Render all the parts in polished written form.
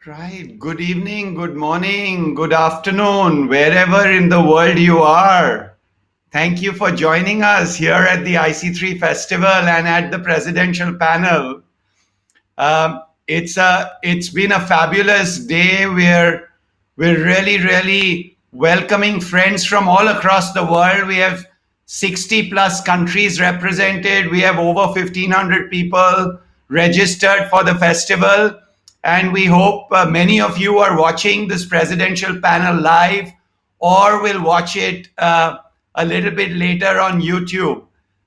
Right. Good evening, good morning, good afternoon, wherever in the world you are. Thank you for joining us here at the IC3 Festival and at the presidential panel. It's been a fabulous day. We're really welcoming friends from all across the world. We have 60 plus countries represented. We have over 1,500 people registered for the festival. And we hope many of you are watching this presidential panel live or will watch it a little bit later on YouTube.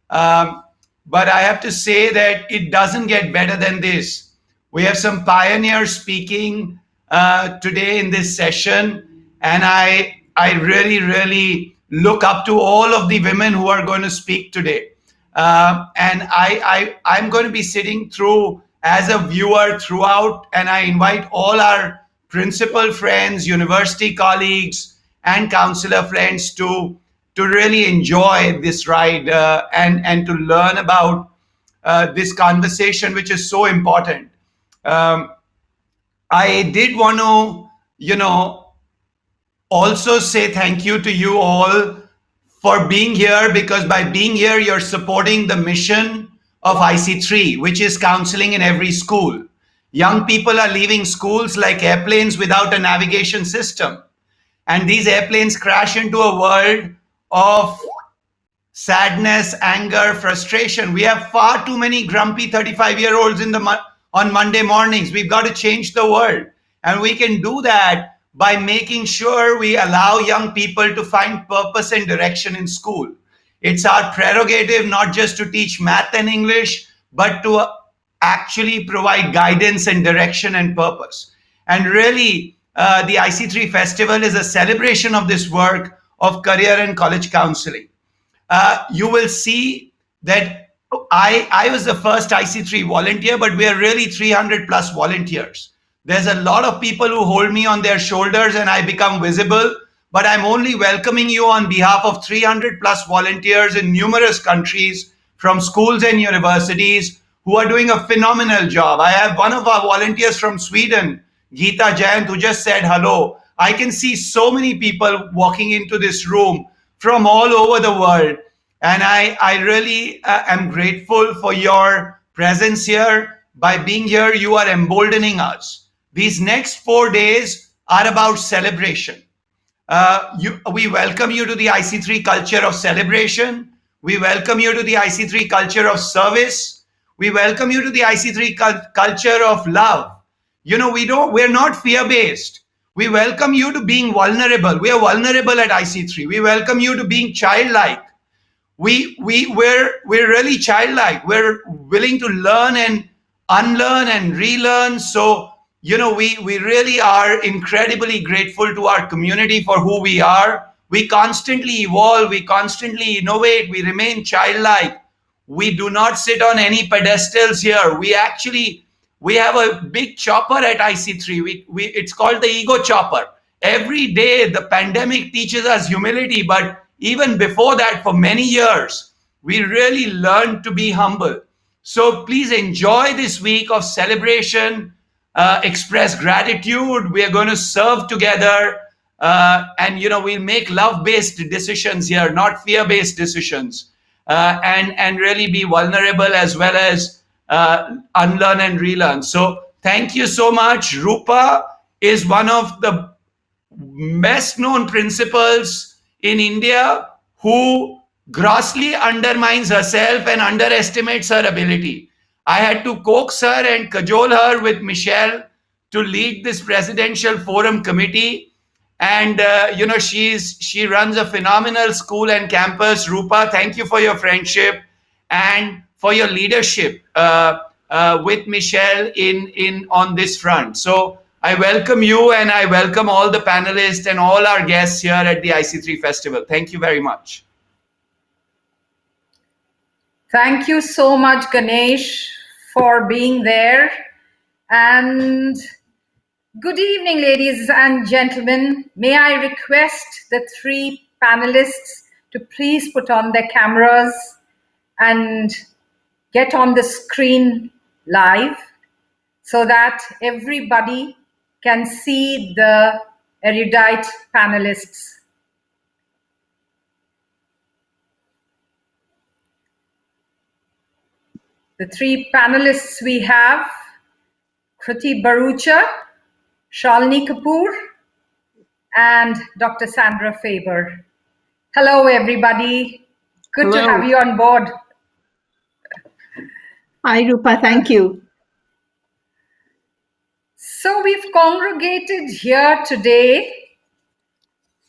But I have to say that it doesn't get better than this. We have some pioneers speaking today in this session, and I really look up to all of the women who are going to speak today. And I'm going to be sitting through as a viewer throughout, and I invite all our principal friends, university colleagues, and counselor friends to really enjoy this ride and to learn about this conversation, which is so important. Um, I did want to, also say thank you to you all for being here, because by being here, you're supporting the mission of IC3, which is counseling in every school. Young people are leaving schools like airplanes without a navigation system. And these airplanes crash into a world of sadness, anger, frustration. We have far too many grumpy 35-year-olds on Monday mornings. We've got to change the world. And we can do that by making sure we allow young people to find purpose and direction in school. It's our prerogative not just to teach math and English, but to actually provide guidance and direction and purpose. And really, the IC3 Festival is a celebration of this work of career and college counseling. You will see that I was the first IC3 volunteer, but we are really 300 plus volunteers. There's a lot of people who hold me on their shoulders and I become visible, but I'm only welcoming you on behalf of 300 plus volunteers in numerous countries from schools and universities who are doing a phenomenal job. I have one of our volunteers from Sweden, Geeta Jayant, who just said hello. I can see so many people walking into this room from all over the world. And I really am grateful for your presence here. By being here, you are emboldening us. These next 4 days are about celebration. We welcome you to the IC3 culture of celebration. We welcome you to the IC3 culture of service. We welcome you to the IC3 culture of love. We're not fear-based. We welcome you to being vulnerable. We are vulnerable at IC3. We welcome you to being childlike. We're really childlike. We're willing to learn and unlearn and relearn. So, we really are incredibly grateful to our community for who we are. We constantly evolve. We constantly innovate. We remain childlike. We do not sit on any pedestals here. We have a big chopper at IC3. It's called the ego chopper. Every day, the pandemic teaches us humility, but even before that, for many years, we really learned to be humble. So please enjoy this week of celebration, express gratitude. We are going to serve together, and we'll make love-based decisions here, not fear-based decisions, and really be vulnerable as well as unlearn and relearn. So thank you so much. Rupa is one of the best known principals in India who grossly undermines herself and underestimates her ability. I had to coax her and cajole her with Michelle to lead this presidential forum committee. And, she runs a phenomenal school and campus. Rupa, thank you for your friendship and for your leadership with Michelle on this front. So I welcome you, and I welcome all the panelists and all our guests here at the IC3 Festival. Thank you very much. Thank you so much, Ganesh, for being there. And good evening, ladies and gentlemen. May I request the three panelists to please put on their cameras and get on the screen live so that everybody can see the erudite panelists. The three panelists we have: Kruti Bharucha, Shalini Kapoor, and Dr. Sandra Faber. Hello, everybody. Good to have you on board. Hi, Rupa. Thank you. So we've congregated here today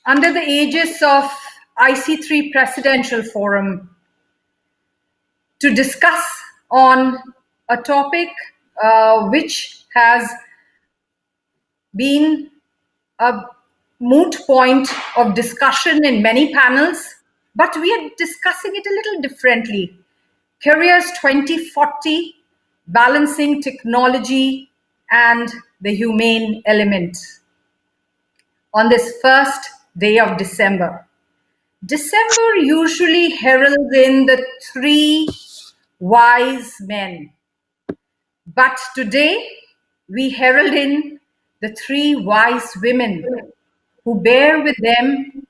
under the aegis of IC3 Presidential Forum to discuss on a topic which has been a moot point of discussion in many panels, but we are discussing it a little differently. Careers 2040, balancing technology and the humane element. On this first day of December. December usually heralds in the three wise men. But today we herald in the three wise women who bear with them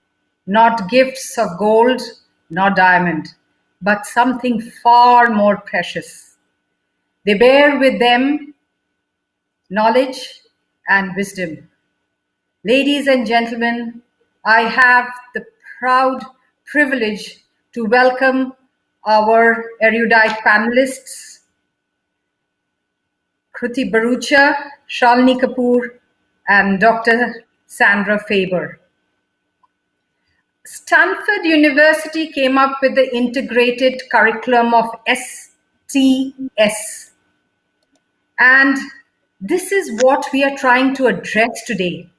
not gifts of gold nor diamond, but something far more precious. They bear with them knowledge and wisdom. Ladies and gentlemen, I have the proud privilege to welcome our erudite panelists, Kruti Bharucha, Shalini Kapoor, and Dr. Sandra Faber. Stanford University came up with the integrated curriculum of STS. And this is what we are trying to address today.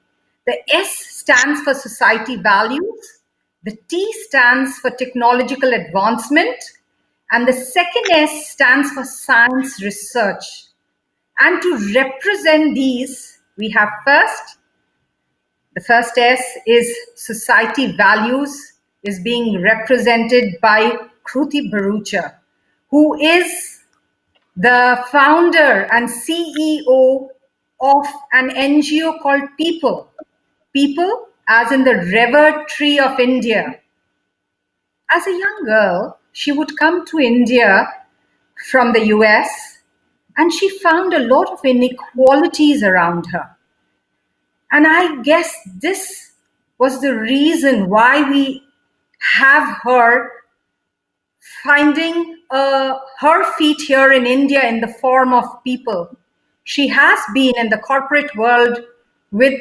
The S stands for society values, the T stands for technological advancement, and the second S stands for science research. And to represent these, we have the first S is society values, is being represented by Kruti Bharucha, who is the founder and CEO of an NGO called Peepul. Peepul, as in the revered tree of India. As a young girl, she would come to India from the US, and she found a lot of inequalities around her. And I guess this was the reason why we have her finding her feet here in India in the form of people. She has been in the corporate world with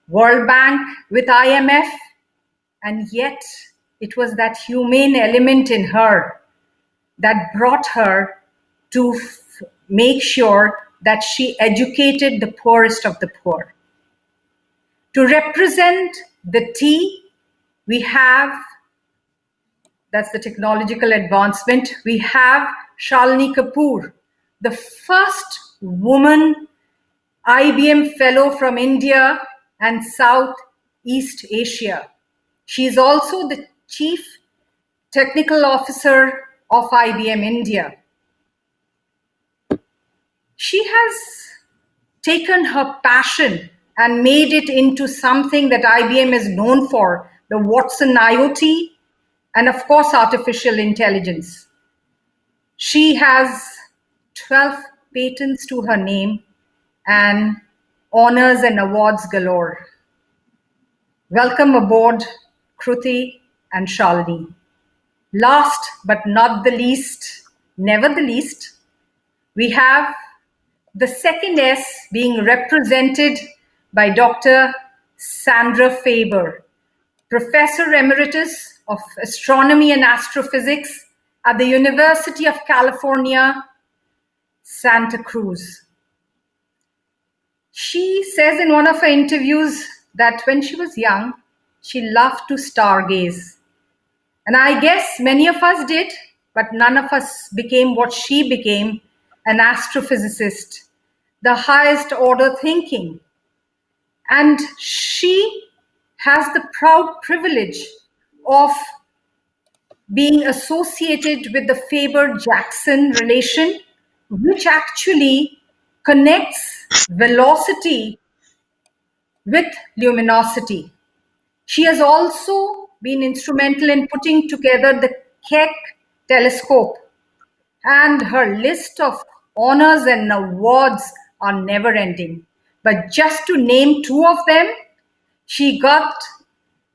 World Bank, with IMF, and yet it was that humane element in her that brought her to make sure that she educated the poorest of the poor. To represent the T, we have, that's the technological advancement, we have Shalini Kapoor, the first woman IBM fellow from India and Southeast Asia. She is also the Chief Technical Officer of IBM India. She has taken her passion and made it into something that IBM is known for, the Watson IoT, and of course, artificial intelligence. She has 12 patents to her name and honors and awards galore. Welcome aboard, Kruti and Shalini. Last but not the least, never the least, we have the second S being represented by Dr. Sandra Faber, Professor Emeritus of Astronomy and Astrophysics at the University of California, Santa Cruz. She says in one of her interviews that when she was young, she loved to stargaze. And I guess many of us did, but none of us became what she became, an astrophysicist, the highest order thinking. And she has the proud privilege of being associated with the Faber-Jackson relation, which actually connects velocity with luminosity. She has also been instrumental in putting together the Keck telescope, and her list of honors and awards are never ending. But just to name two of them, she got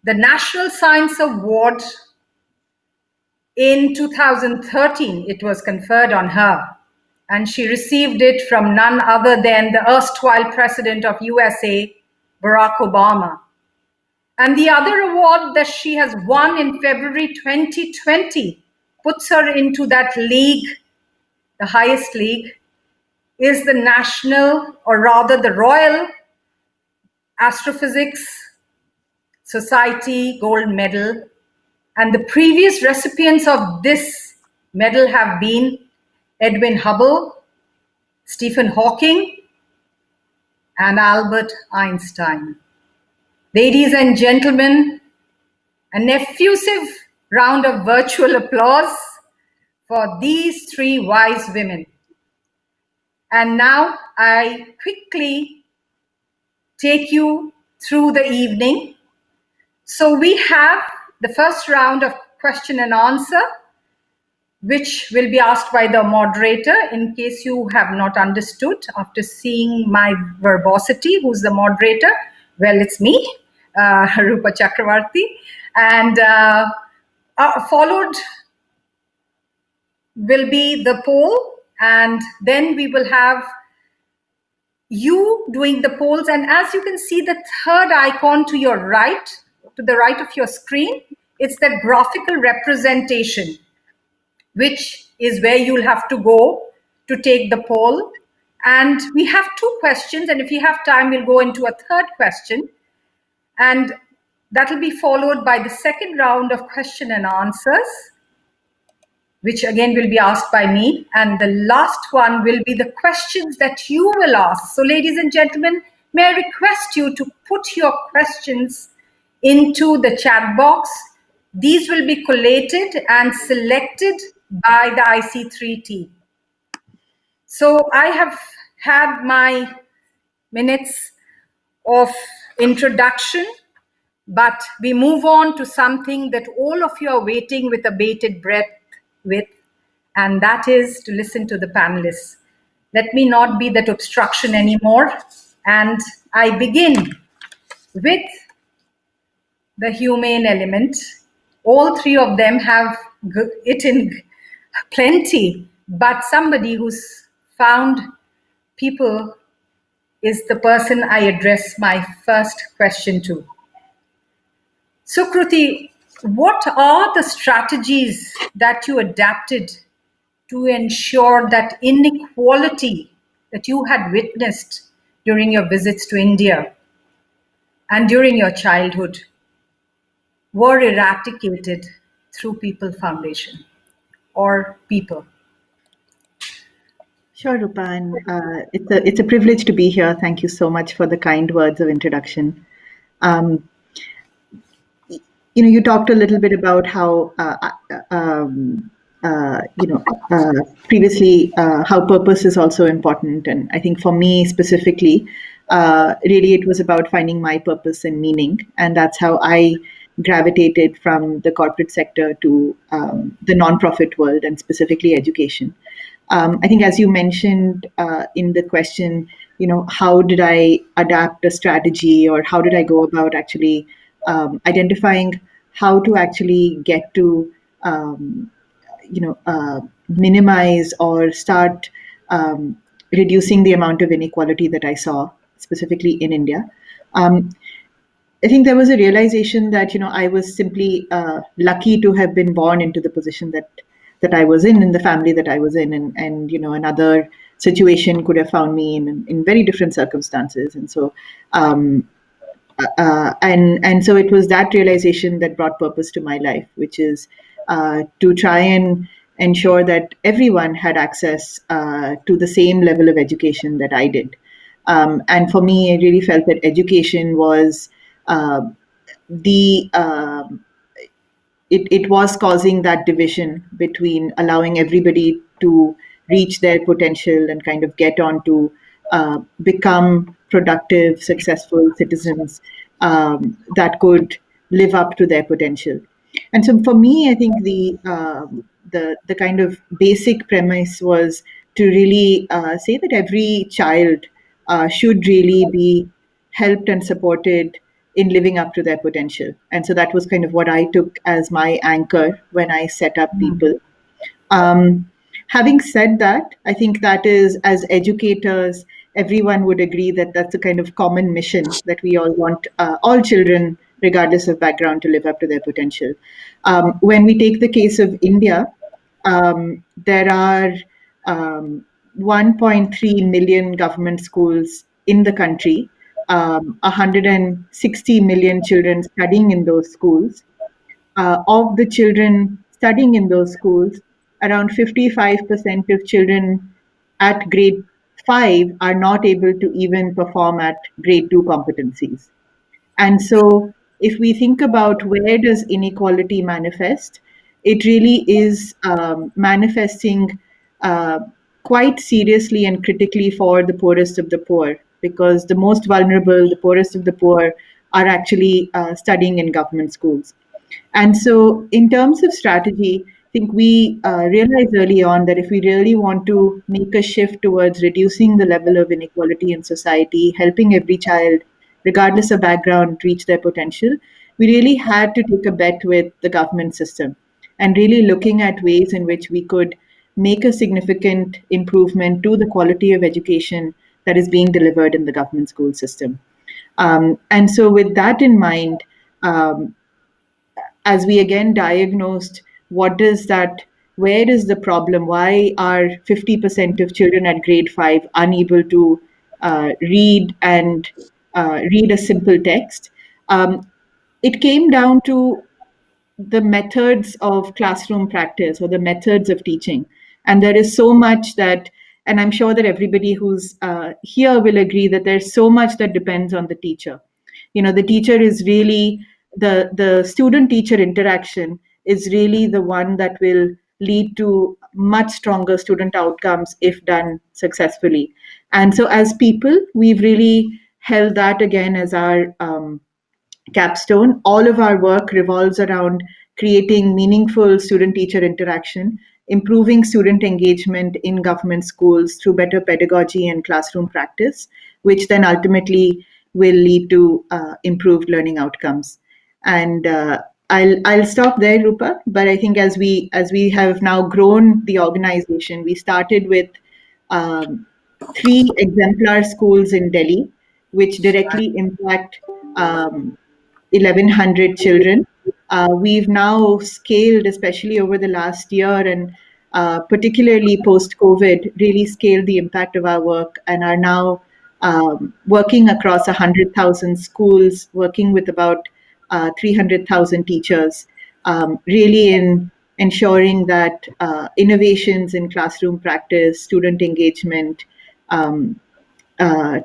the National Science Award in 2013. It was conferred on her, and she received it from none other than the erstwhile president of USA, Barack Obama. And the other award that she has won in February 2020 puts her into that league, the highest league, is the National, or rather the Royal Astrophysics Society Gold Medal. And the previous recipients of this medal have been Edwin Hubble, Stephen Hawking, and Albert Einstein. Ladies and gentlemen, an effusive round of virtual applause for these three wise women. And now I quickly take you through the evening. So we have the first round of question and answer, which will be asked by the moderator. In case you have not understood after seeing my verbosity, who's the moderator? Well, it's me, Rupa Chakravarty. And followed will be the poll, and then we will have you doing the polls. And as you can see, the third icon to your right, to the right of your screen, it's the graphical representation, which is where you'll have to go to take the poll. And we have two questions, and if you have time, we'll go into a third question. And that will be followed by the second round of question and answers, which again will be asked by me. And the last one will be the questions that you will ask. So ladies and gentlemen, may I request you to put your questions into the chat box. These will be collated and selected by the IC3 team. So I have had my minutes of introduction, but we move on to something that all of you are waiting with a bated breath with, and that is to listen to the panelists. Let me not be that obstruction anymore. And I begin with the humane element. All three of them have it in plenty, but somebody who's found people is the person I address my first question to. So Kruti, what are the strategies that you adapted to ensure that inequality that you had witnessed during your visits to India and during your childhood were eradicated through Peepul Foundation or people? Sure, Rupa, and it's a privilege to be here. Thank you so much for the kind words of introduction. You talked a little bit about how previously how purpose is also important, and I think for me specifically, really it was about finding my purpose and meaning, and that's how I gravitated from the corporate sector to the nonprofit world and specifically education. I think, as you mentioned in the question, how did I adapt a strategy, or how did I go about actually identifying how to actually get to, minimize or start reducing the amount of inequality that I saw, specifically in India. I think there was a realization that, I was simply lucky to have been born into the position that I was in the family that I was in, and another situation could have found me in very different circumstances. And so, and so it was that realization that brought purpose to my life, which is to try and ensure that everyone had access to the same level of education that I did. And for me, I really felt that education was it was causing that division between allowing everybody to reach their potential and kind of get on to become productive, successful citizens that could live up to their potential. And so for me, I think the kind of basic premise was to really say that every child should really be helped and supported in living up to their potential. And so that was kind of what I took as my anchor when I set up Peepul. Having said that, I think that is, as educators, everyone would agree that that's a kind of common mission that we all want all children, regardless of background, to live up to their potential. When we take the case of India, there are 1.3 million government schools in the country, 160 million children studying in those schools. Of the children studying in those schools, around 55% of children at grade 5 are not able to even perform at grade 2 competencies. And so if we think about where does inequality manifest, it really is manifesting quite seriously and critically for the poorest of the poor, because the most vulnerable, the poorest of the poor, are actually studying in government schools. And so, in terms of strategy, I think we realized early on that if we really want to make a shift towards reducing the level of inequality in society, helping every child, regardless of background, reach their potential, we really had to take a bet with the government system and really looking at ways in which we could make a significant improvement to the quality of education that is being delivered in the government school system. And so, with that in mind, as we again diagnosed where is the problem? Why are 50% of children at grade 5 unable to read and read a simple text? It came down to the methods of classroom practice or the methods of teaching. And there is so much that, and I'm sure that everybody who's here will agree that there's so much that depends on the teacher. The teacher is really the student teacher interaction is really the one that will lead to much stronger student outcomes if done successfully. And so as people, we've really held that again as our capstone. All of our work revolves around creating meaningful student teacher interaction, improving student engagement in government schools through better pedagogy and classroom practice, which then ultimately will lead to improved learning outcomes. And I'll stop there, Rupa. But I think as we have now grown the organization, we started with 3 exemplar schools in Delhi, which directly impact 1,100 children. We've now scaled, especially over the last year and particularly post-COVID, really scaled the impact of our work and are now working across 100,000 schools, working with about 300,000 teachers, really in ensuring that innovations in classroom practice, student engagement,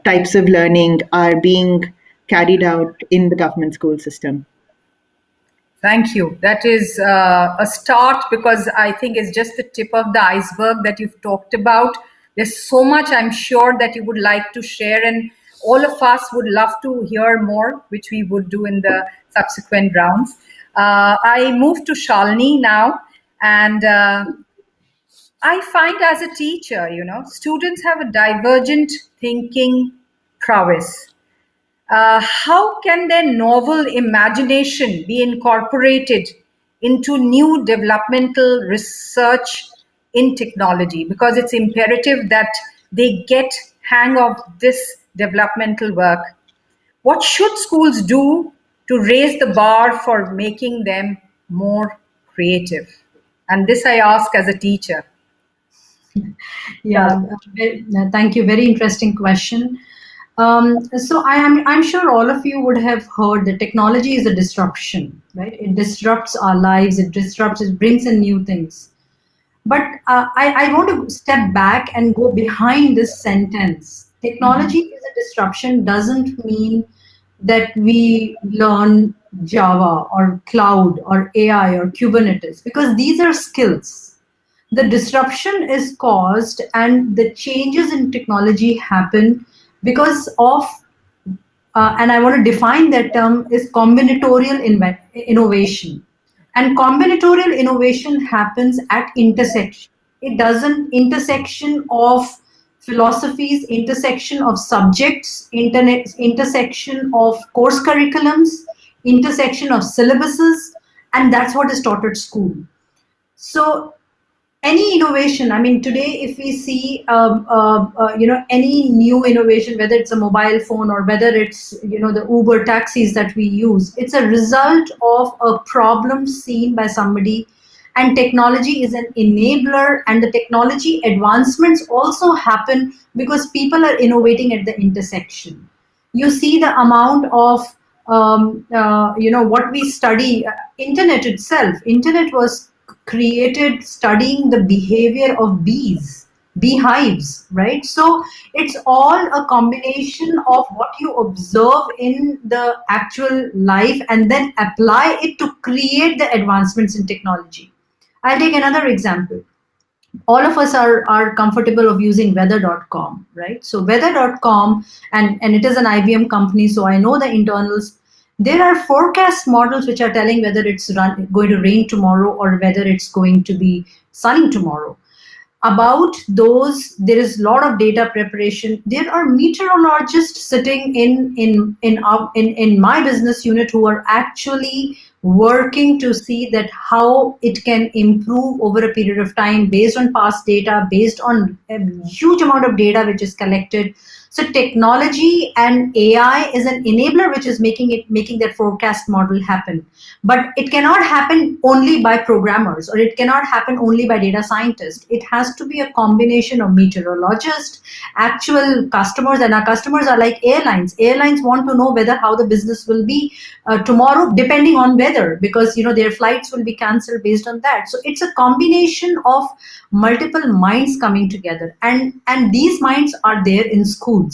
types of learning are being carried out in the government school system. Thank you. That is a start, because I think it's just the tip of the iceberg that you've talked about. There's so much I'm sure that you would like to share, and all of us would love to hear more, which we would do in the subsequent rounds. I move to Shalini now, and I find as a teacher, students have a divergent thinking prowess. How can their novel imagination be incorporated into new developmental research in technology? Because it's imperative that they get hang of this developmental work. What should schools do to raise the bar for making them more creative? And this I ask as a teacher. Yeah, thank you. Very interesting question. So I'm sure all of you would have heard that technology is a disruption, right? It disrupts our lives. It brings in new things. But I want to step back and go behind this sentence. Technology is a disruption doesn't mean that we learn Java or cloud or AI or Kubernetes, because these are skills. The disruption is caused and the changes in technology happen because of and I want to define that term, is combinatorial innovation. And combinatorial innovation happens at intersection. It doesn't intersection of philosophies, intersection of subjects, intersection of course curriculums, intersection of syllabuses, and that's what is taught at school. So any innovation, I mean, today if we see any new innovation, whether it's a mobile phone or whether it's the Uber taxis that we use, it's a result of a problem seen by somebody, and technology is an enabler, and the technology advancements also happen because people are innovating at the intersection. You see the amount of what we study. Internet itself, internet was created studying the behavior of beehives, right? So it's all a combination of what you observe in the actual life and then apply it to create the advancements in technology. I'll take another example. All of us are comfortable of using weather.com, right? So weather.com, and it is an IBM company, so I know the internals. There are forecast models which are telling whether it's going to rain tomorrow or whether it's going to be sunny tomorrow. About those, there is a lot of data preparation. There are meteorologists sitting in my business unit who are actually working to see that how it can improve over a period of time based on past data, based on a huge amount of data which is collected. So technology and AI is an enabler which is making that forecast model happen. But it cannot happen only by programmers, or it cannot happen only by data scientists. It has to be a combination of meteorologists, actual customers, and our customers are like airlines. Airlines want to know whether how the business will be tomorrow, depending on weather, because their flights will be cancelled based on that. So it's a combination of multiple minds coming together, and these minds are there in schools.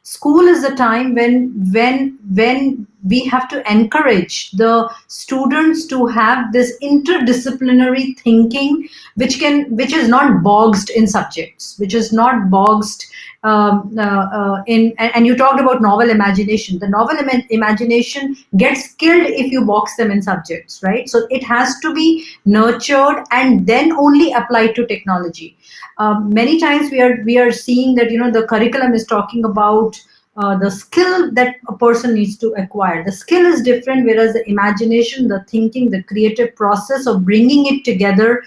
School is the time when we have to encourage the students to have this interdisciplinary thinking, which is not boxed in subjects, which is not boxed in. And you talked about novel imagination. The novel imagination gets killed if you box them in subjects, right? So it has to be nurtured and then only applied to technology. Many times we are seeing that the curriculum is talking about the skill that a person needs to acquire. The skill is different, whereas the imagination, the thinking, the creative process of bringing it together.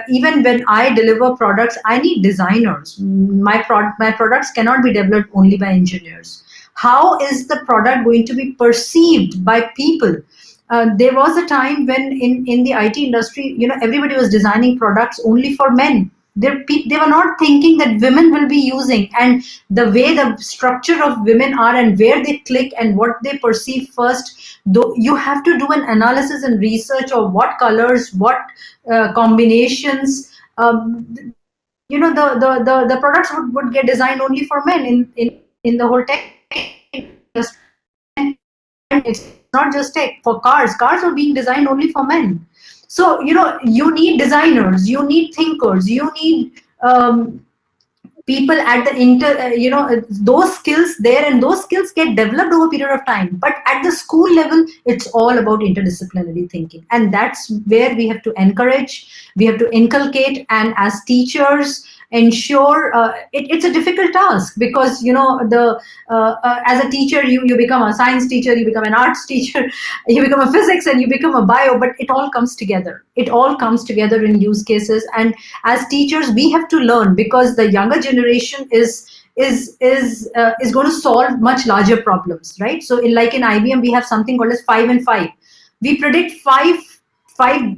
Even when I deliver products, I need designers. My products cannot be developed only by engineers. How is the product going to be perceived by people? There was a time when in the IT industry, everybody was designing products only for men. They were not thinking that women will be using, and the way the structure of women are and where they click and what they perceive first. Though you have to do an analysis and research of what colors, what combinations. The products would get designed only for men in the whole tech industry. And it's not just tech. For cars are being designed only for men. So you need designers, you need thinkers, you need people at the those skills there, and those skills get developed over a period of time. But at the school level, it's all about interdisciplinary thinking, and that's where we have to encourage, we have to inculcate, and as teachers ensure. It's a difficult task because as a teacher you become a science teacher, you become an arts teacher, you become a physics, and you become a bio, but it all comes together. It all comes together in use cases, and as teachers we have to learn, because the younger generation is going to solve much larger problems, right? So in IBM, we have something called as 5 and 5. We predict five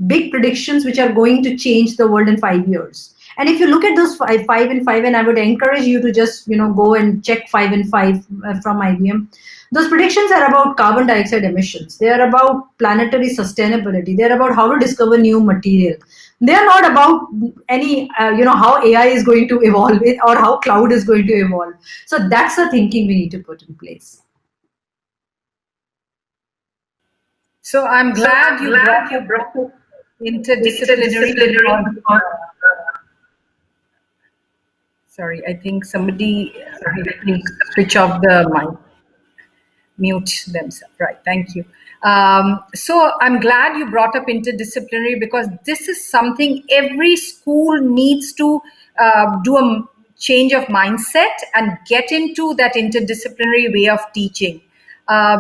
big predictions which are going to change the world in 5 years. And if you look at those 5 and 5, and I would encourage you to just go and check 5 and 5 from IBM. Those predictions are about carbon dioxide emissions. They are about planetary sustainability. They are about how to discover new material. They are not about any how AI is going to evolve or how cloud is going to evolve. So that's the thinking we need to put in place. So I'm glad you brought up interdisciplinary Sorry, I think somebody please switch off the mic, mute themselves. Right, thank you. So I'm glad you brought up interdisciplinary, because this is something every school needs to do a change of mindset and get into that interdisciplinary way of teaching.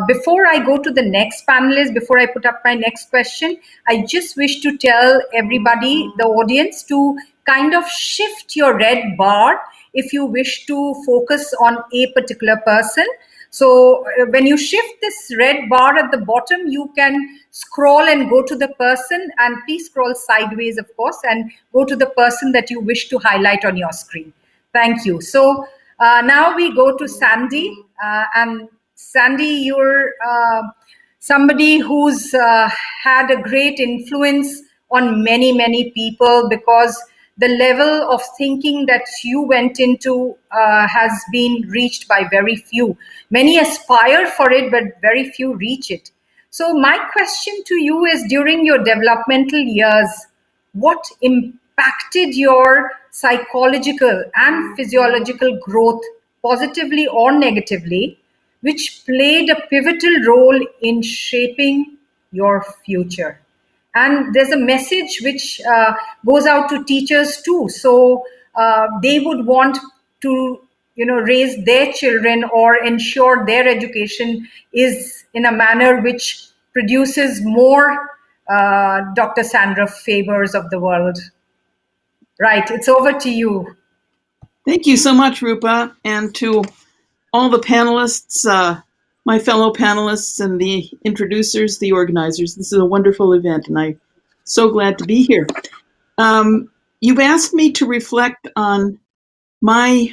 Before I go to the next panelist, before I put up my next question, I just wish to tell everybody, the audience, to kind of shift your red bar if you wish to focus on a particular person. So when you shift this red bar at the bottom, you can scroll and go to the person, and please scroll sideways, of course, and go to the person that you wish to highlight on your screen. Thank you. So now we go to Sandy. And Sandy, you're somebody who's had a great influence on many, many people, because the level of thinking that you went into has been reached by very few. Many aspire for it, but very few reach it. So my question to you is, during your developmental years, what impacted your psychological and physiological growth, positively or negatively, which played a pivotal role in shaping your future? And there's a message which goes out to teachers too. So they would want to, raise their children or ensure their education is in a manner which produces more Dr. Sandra Fabers of the world. Right, it's over to you. Thank you so much, Rupa, and to all the panelists, my fellow panelists, and the introducers, the organizers. This is a wonderful event, and I'm so glad to be here. You've asked me to reflect on my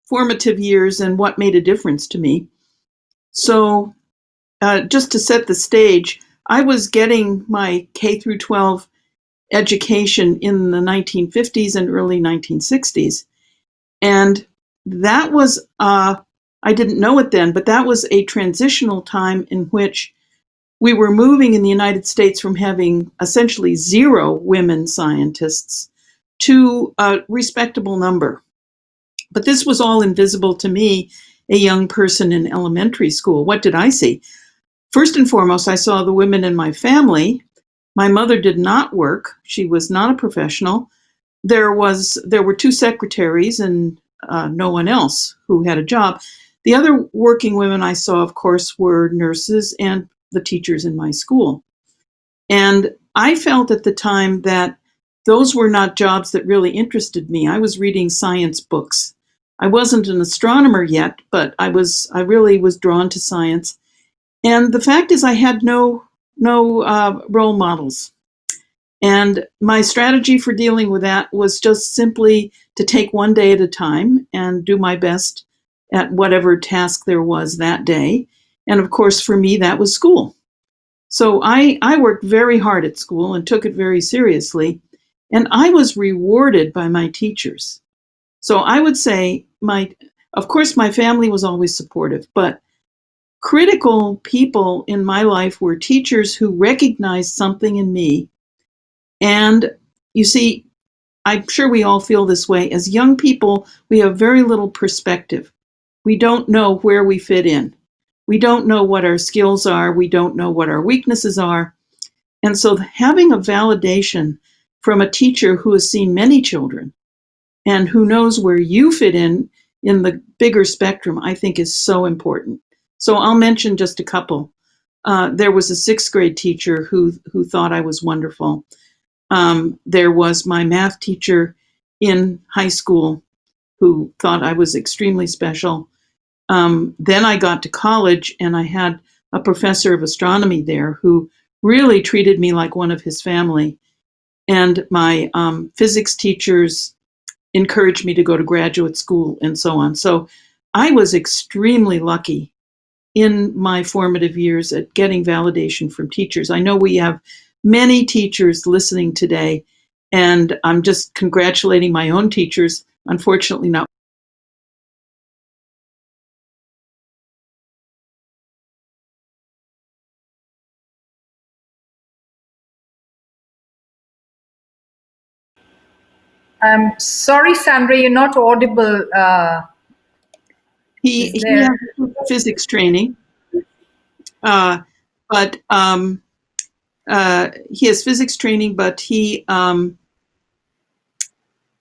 formative years and what made a difference to me. So just to set the stage, I was getting my K through 12 education in the 1950s and early 1960s. And that was, I didn't know it then, but that was a transitional time in which we were moving in the United States from having essentially 0 women scientists to a respectable number. But this was all invisible to me, a young person in elementary school. What did I see? First and foremost, I saw the women in my family. My mother did not work. She was not a professional. There were 2 secretaries and no one else who had a job. The other working women I saw, of course, were nurses and the teachers in my school. And I felt at the time that those were not jobs that really interested me. I was reading science books. I wasn't an astronomer yet, but I really was drawn to science. And the fact is, I had no role models. And my strategy for dealing with that was just simply to take one day at a time and do my best at whatever task there was that day. And of course, for me, that was school. So I worked very hard at school and took it very seriously. And I was rewarded by my teachers. So I would say of course, my family was always supportive, but critical people in my life were teachers who recognized something in me. And you see, I'm sure we all feel this way. As young people, we have very little perspective. We don't know where we fit in. We don't know what our skills are. We don't know what our weaknesses are. And so having a validation from a teacher who has seen many children and who knows where you fit in the bigger spectrum, I think is so important. So I'll mention just a couple. There was a 6th grade teacher who thought I was wonderful. There was my math teacher in high school who thought I was extremely special. Then I got to college and I had a professor of astronomy there who really treated me like one of his family. And my physics teachers encouraged me to go to graduate school and so on. So I was extremely lucky in my formative years at getting validation from teachers. I know we have many teachers listening today, and I'm just congratulating my own teachers. Unfortunately, not. I'm sorry, Sandra, you're not audible. He Is there? has physics training, but he has physics training, but he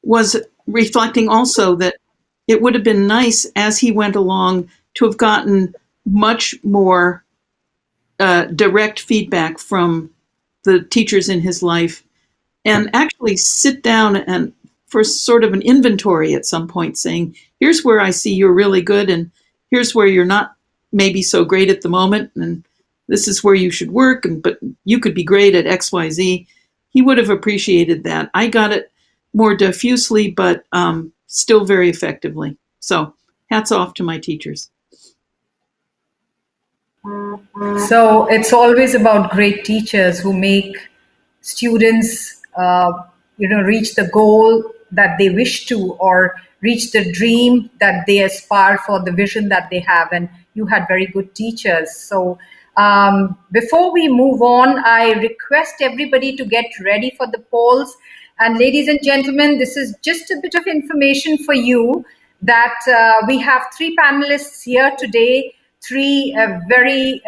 was reflecting also that it would have been nice as he went along to have gotten much more direct feedback from the teachers in his life, and actually sit down and for sort of an inventory at some point, saying, here's where I see you're really good, and here's where you're not maybe so great at the moment, and this is where you should work, but you could be great at XYZ. He would have appreciated that. I got it more diffusely, but still very effectively. So hats off to my teachers. So it's always about great teachers who make students, reach the goal that they wish to, or reach the dream that they aspire for, the vision that they have. And you had very good teachers. So before we move on, I request everybody to get ready for the polls. And ladies and gentlemen, this is just a bit of information for you that we have 3 panelists here today, 3 very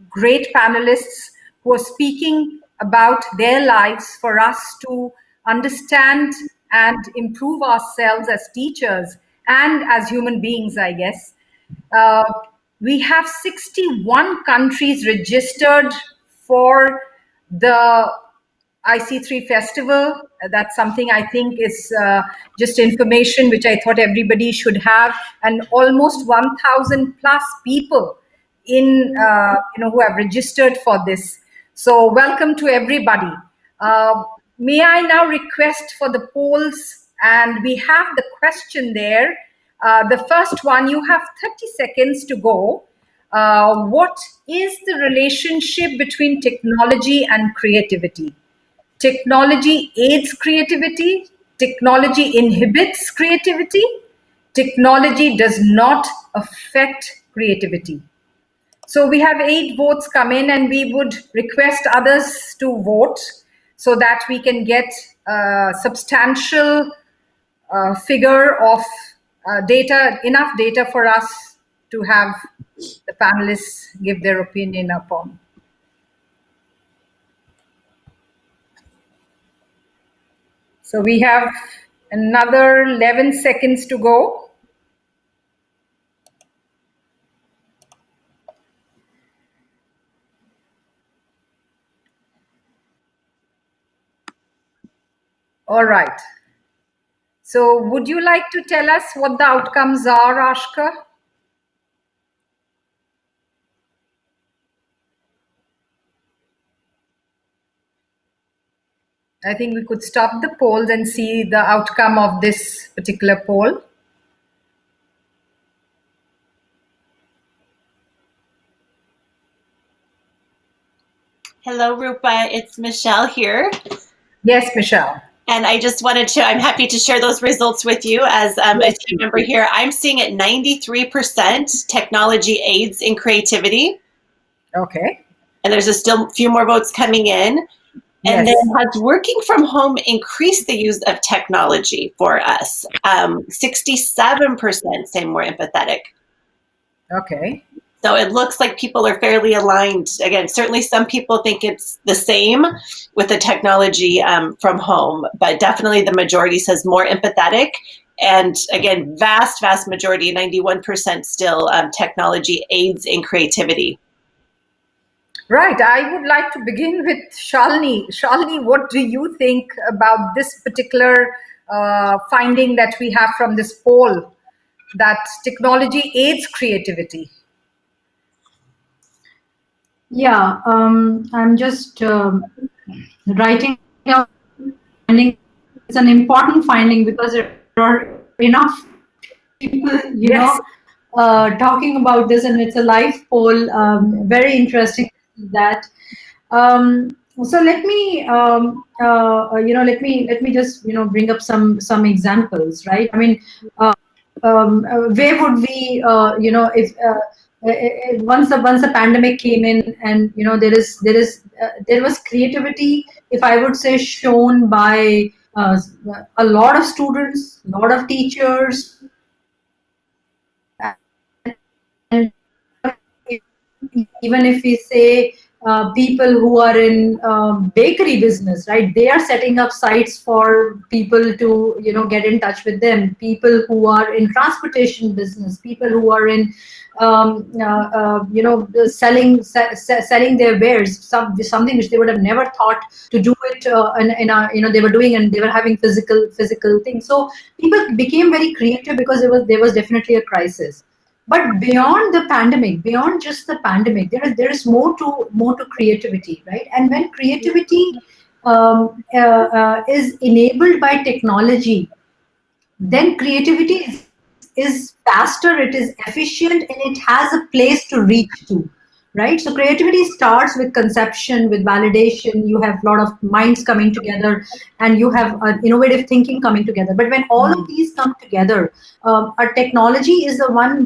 great panelists who are speaking about their lives for us to understand and improve ourselves as teachers and as human beings, I guess. We have 61 countries registered for the IC3 festival. That's something I think is just information which I thought everybody should have, and almost 1,000 plus people in who have registered for this. So welcome to everybody. May I now request for the polls, and we have the question there. The first one, you have 30 seconds to go. What is the relationship between technology and creativity? Technology aids creativity. Technology inhibits creativity. Technology does not affect creativity. So we have 8 votes come in, and we would request others to vote so that we can get a substantial figure of data, enough data for us to have the panelists give their opinion upon. So we have another 11 seconds to go. All right. So would you like to tell us what the outcomes are, Ashka? I think we could stop the polls and see the outcome of this particular poll. Hello, Rupa. It's Michelle here. Yes, Michelle. And I just wanted to, I'm happy to share those results with you as a team member here. I'm seeing at 93% technology aids in creativity. Okay. And there's still a few more votes coming in. And Yes. then has working from home increased the use of technology for us? 67% say more empathetic. Okay. So it looks like people are fairly aligned. Again, certainly some people think it's the same with the technology from home, but definitely the majority says more empathetic. And again, vast majority, 91% still technology aids in creativity. Right. I would like to begin with Shalini. Shalini, what do you think about this particular finding that we have from this poll, that technology aids creativity? Yeah, I'm just writing down. It's an important finding because there are enough people, Yes. talking about this, and it's a live poll. Very interesting that. So let me, let me just, bring up some examples, right? I mean, where would we, if once the pandemic came in, and there was creativity, if I would say, shown by uh, a lot of students, a lot of teachers, and even if we say people who are in bakery business, right? They are setting up sites for people to, get in touch with them. People who are in transportation business, people who are in, selling their wares, something which they would have never thought to do it, they were doing, and they were having physical things. So people became very creative because there was definitely a crisis. But beyond the pandemic, beyond just the pandemic, there is more to creativity, right? And when creativity is enabled by technology, then creativity is faster, it is efficient, and it has a place to reach to, right? So creativity starts with conception, with validation. You have a lot of minds coming together, and you have innovative thinking coming together. But when all of these come together, a technology is the one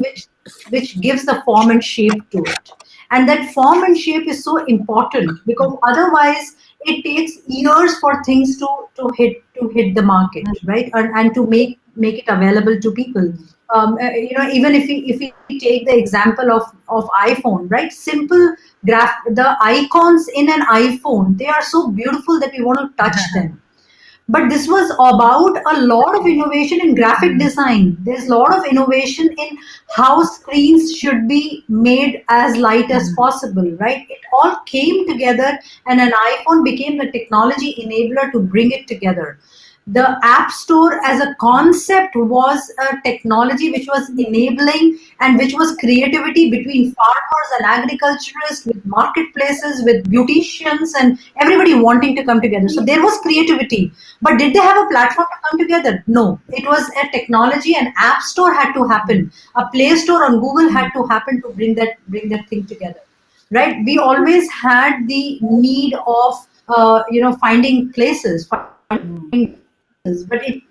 which gives the form and shape to it. And that form and shape is so important, because otherwise it takes years for things to hit the market, right? And to make it available to people. Even if we take the example of iPhone, right? Simple the icons in an iPhone, they are so beautiful that we want to touch them. But this was about a lot of innovation in graphic design. There's a lot of innovation in how screens should be made as light as possible, right? It all came together, and an iPhone became the technology enabler to bring it together. The App Store as a concept was a technology which was enabling and which was creativity between farmers and agriculturists, with marketplaces, with beauticians, and everybody wanting to come together. So there was creativity. But did they have a platform to come together? No. It was a technology. An App Store had to happen. A Play Store on Google had to happen to bring that thing together. Right? We always had the need of finding places, but it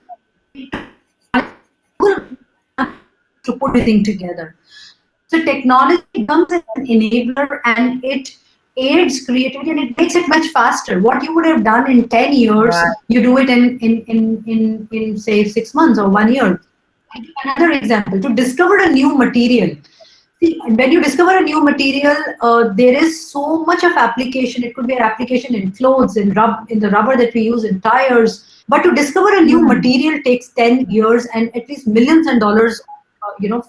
to put everything together. So technology becomes an enabler, and it aids creativity, and it makes it much faster. What you would have done in 10 years, you do it in say 6 months or 1 year. I give another example. To discover a new material. See, when you discover a new material, there is so much of application. It could be an application in clothes, in the rubber that we use in tires. But to discover a new material takes 10 years and at least millions and dollars,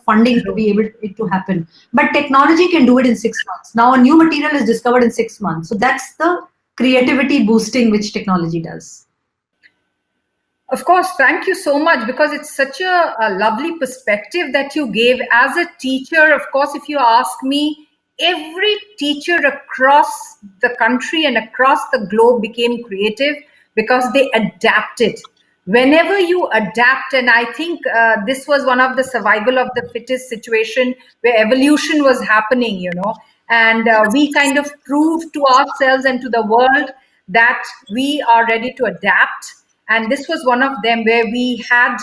funding to be able it to happen. But technology can do it in 6 months. Now a new material is discovered in 6 months. So that's the creativity boosting which technology does. Of course, thank you so much, because it's such a lovely perspective that you gave. As a teacher, of course, if you ask me, every teacher across the country and across the globe became creative because they adapted. Whenever you adapt, and I think this was one of the survival of the fittest situation where evolution was happening, and we kind of proved to ourselves and to the world that we are ready to adapt. And this was one of them where we had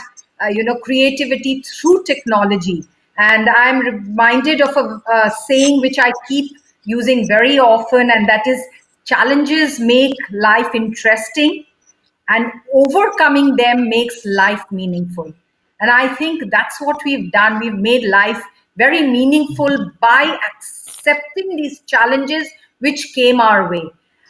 creativity through technology. And I'm reminded of a saying which I keep using very often, and that is, challenges make life interesting, and overcoming them makes life meaningful. And I think that's what we've done. We've made life very meaningful by accepting these challenges which came our way.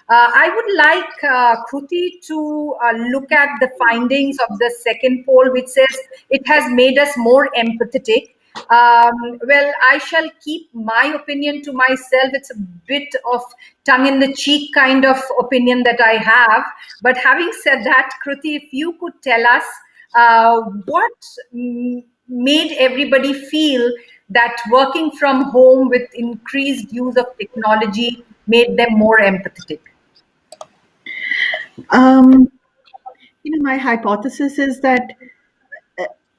I would like Kruti to look at the findings of the second poll, which says it has made us more empathetic. Well, I shall keep my opinion to myself. It's a bit of tongue in the cheek kind of opinion that I have. But having said that, Kruti, if you could tell us what made everybody feel that working from home with increased use of technology made them more empathetic. My hypothesis is that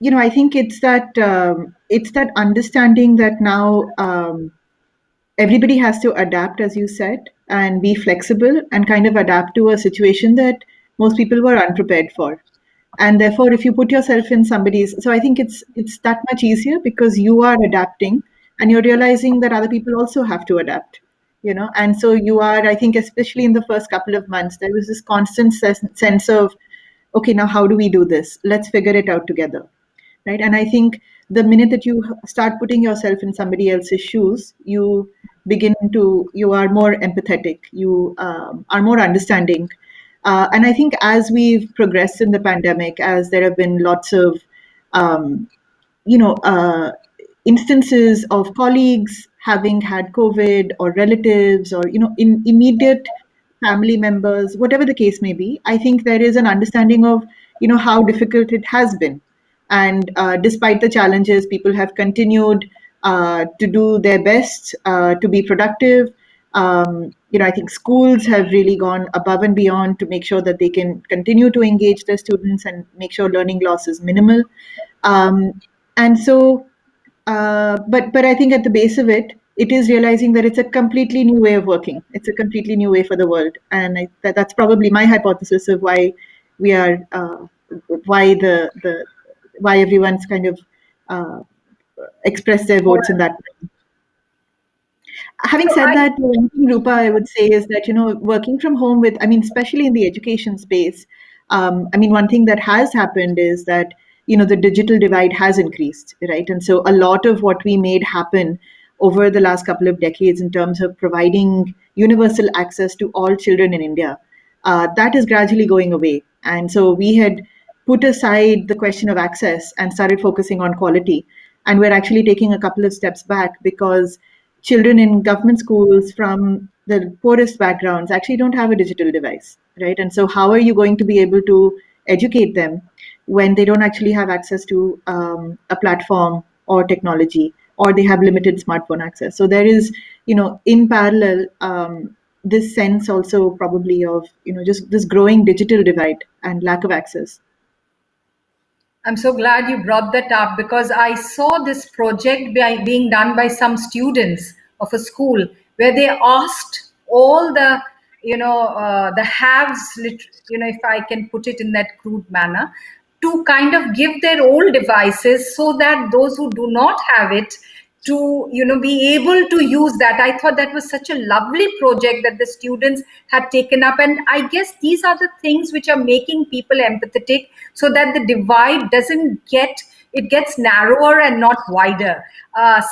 I think it's that understanding that now everybody has to adapt, as you said, and be flexible and kind of adapt to a situation that most people were unprepared for. And therefore, if you put yourself in so I think it's that much easier because you are adapting and you're realizing that other people also have to adapt. And so you are, I think, especially in the first couple of months, there was this constant sense of okay, now how do we do this? Let's figure it out together, right? And I think the minute that you start putting yourself in somebody else's shoes, you are more empathetic, you are more understanding. And I think as we've progressed in the pandemic, as there have been lots of um, instances of colleagues having had COVID, or relatives, or in immediate family members, whatever the case may be, I think there is an understanding of how difficult it has been, and despite the challenges, people have continued to do their best to be productive. I think schools have really gone above and beyond to make sure that they can continue to engage their students and make sure learning loss is minimal. And so, but I think at the base of it, it is realizing that it's a completely new way of working. It's a completely new way for the world, and that's probably my hypothesis of why we are, why why everyone's kind of expressed their votes in that way. Having So said that, one thing, Rupa, I would say is that, working from home especially in the education space, one thing that has happened is that, the digital divide has increased, right? And so a lot of what we made happen over the last couple of decades in terms of providing universal access to all children in India, that is gradually going away. And so we had put aside the question of access and started focusing on quality. And we're actually taking a couple of steps back, because children in government schools from the poorest backgrounds actually don't have a digital device, right? And so how are you going to be able to educate them when they don't actually have access to a platform or technology, or they have limited smartphone access? So there is, in parallel, this sense also probably of, just this growing digital divide and lack of access. I'm so glad you brought that up, because I saw this project being done by some students of a school where they asked all the, the haves, if I can put it in that crude manner, to kind of give their old devices so that those who do not have it to be able to use that. I thought that was such a lovely project that the students had taken up, and I guess these are the things which are making people empathetic, so that the divide gets narrower and not wider.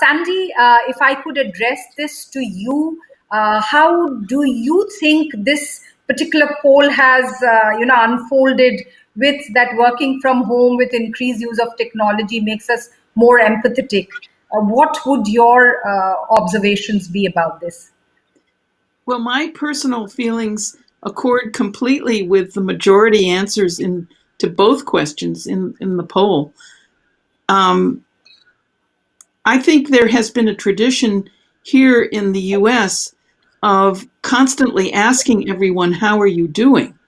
Sandy, if I could address this to you, how do you think this particular poll has unfolded, with that working from home with increased use of technology makes us more empathetic? What would your observations be about this? Well, my personal feelings accord completely with the majority answers to both questions in the poll. I think there has been a tradition here in the US of constantly asking everyone, how are you doing?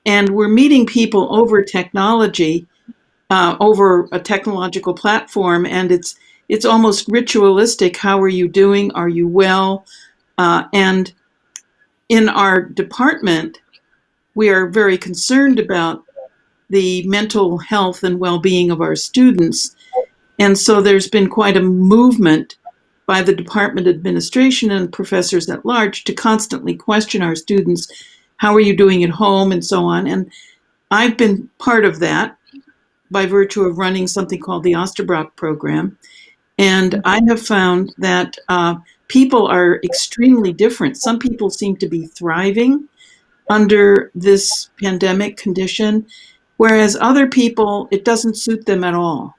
And we're meeting people over technology, over a technological platform, and it's almost ritualistic. How are you doing? Are you well? And in our department, we are very concerned about the mental health and well-being of our students. And so there's been quite a movement by the department administration and professors at large to constantly question our students, how are you doing at home, and so on. And I've been part of that by virtue of running something called the Osterbrock program. And I have found that people are extremely different. Some people seem to be thriving under this pandemic condition, whereas other people, it doesn't suit them at all.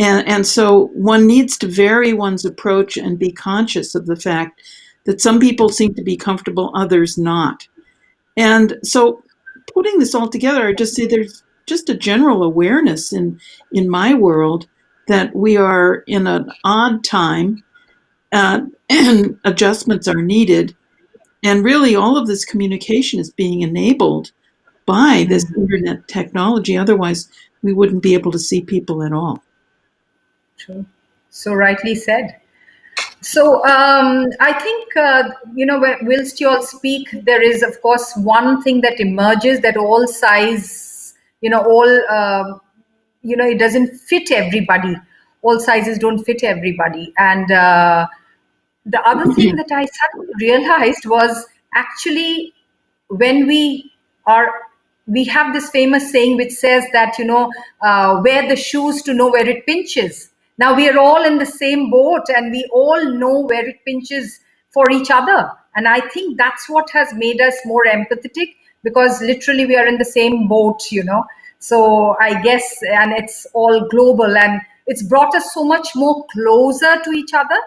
And so one needs to vary one's approach and be conscious of the fact that some people seem to be comfortable, others not. And so putting this all together, I just say there's just a general awareness in my world that we are in an odd time, and adjustments are needed. And really all of this communication is being enabled by this internet technology. Otherwise, we wouldn't be able to see people at all. True. So rightly said. So I think, whilst you all speak, there is, of course, one thing that emerges, that all size, it doesn't fit everybody. All sizes don't fit everybody. And the other thing that I suddenly realized was, actually, when we are we have this famous saying which says that, wear the shoes to know where it pinches. Now we are all in the same boat and we all know where it pinches for each other. And I think that's what has made us more empathetic, because literally we are in the same boat, So I guess, and it's all global, and it's brought us so much more closer to each other.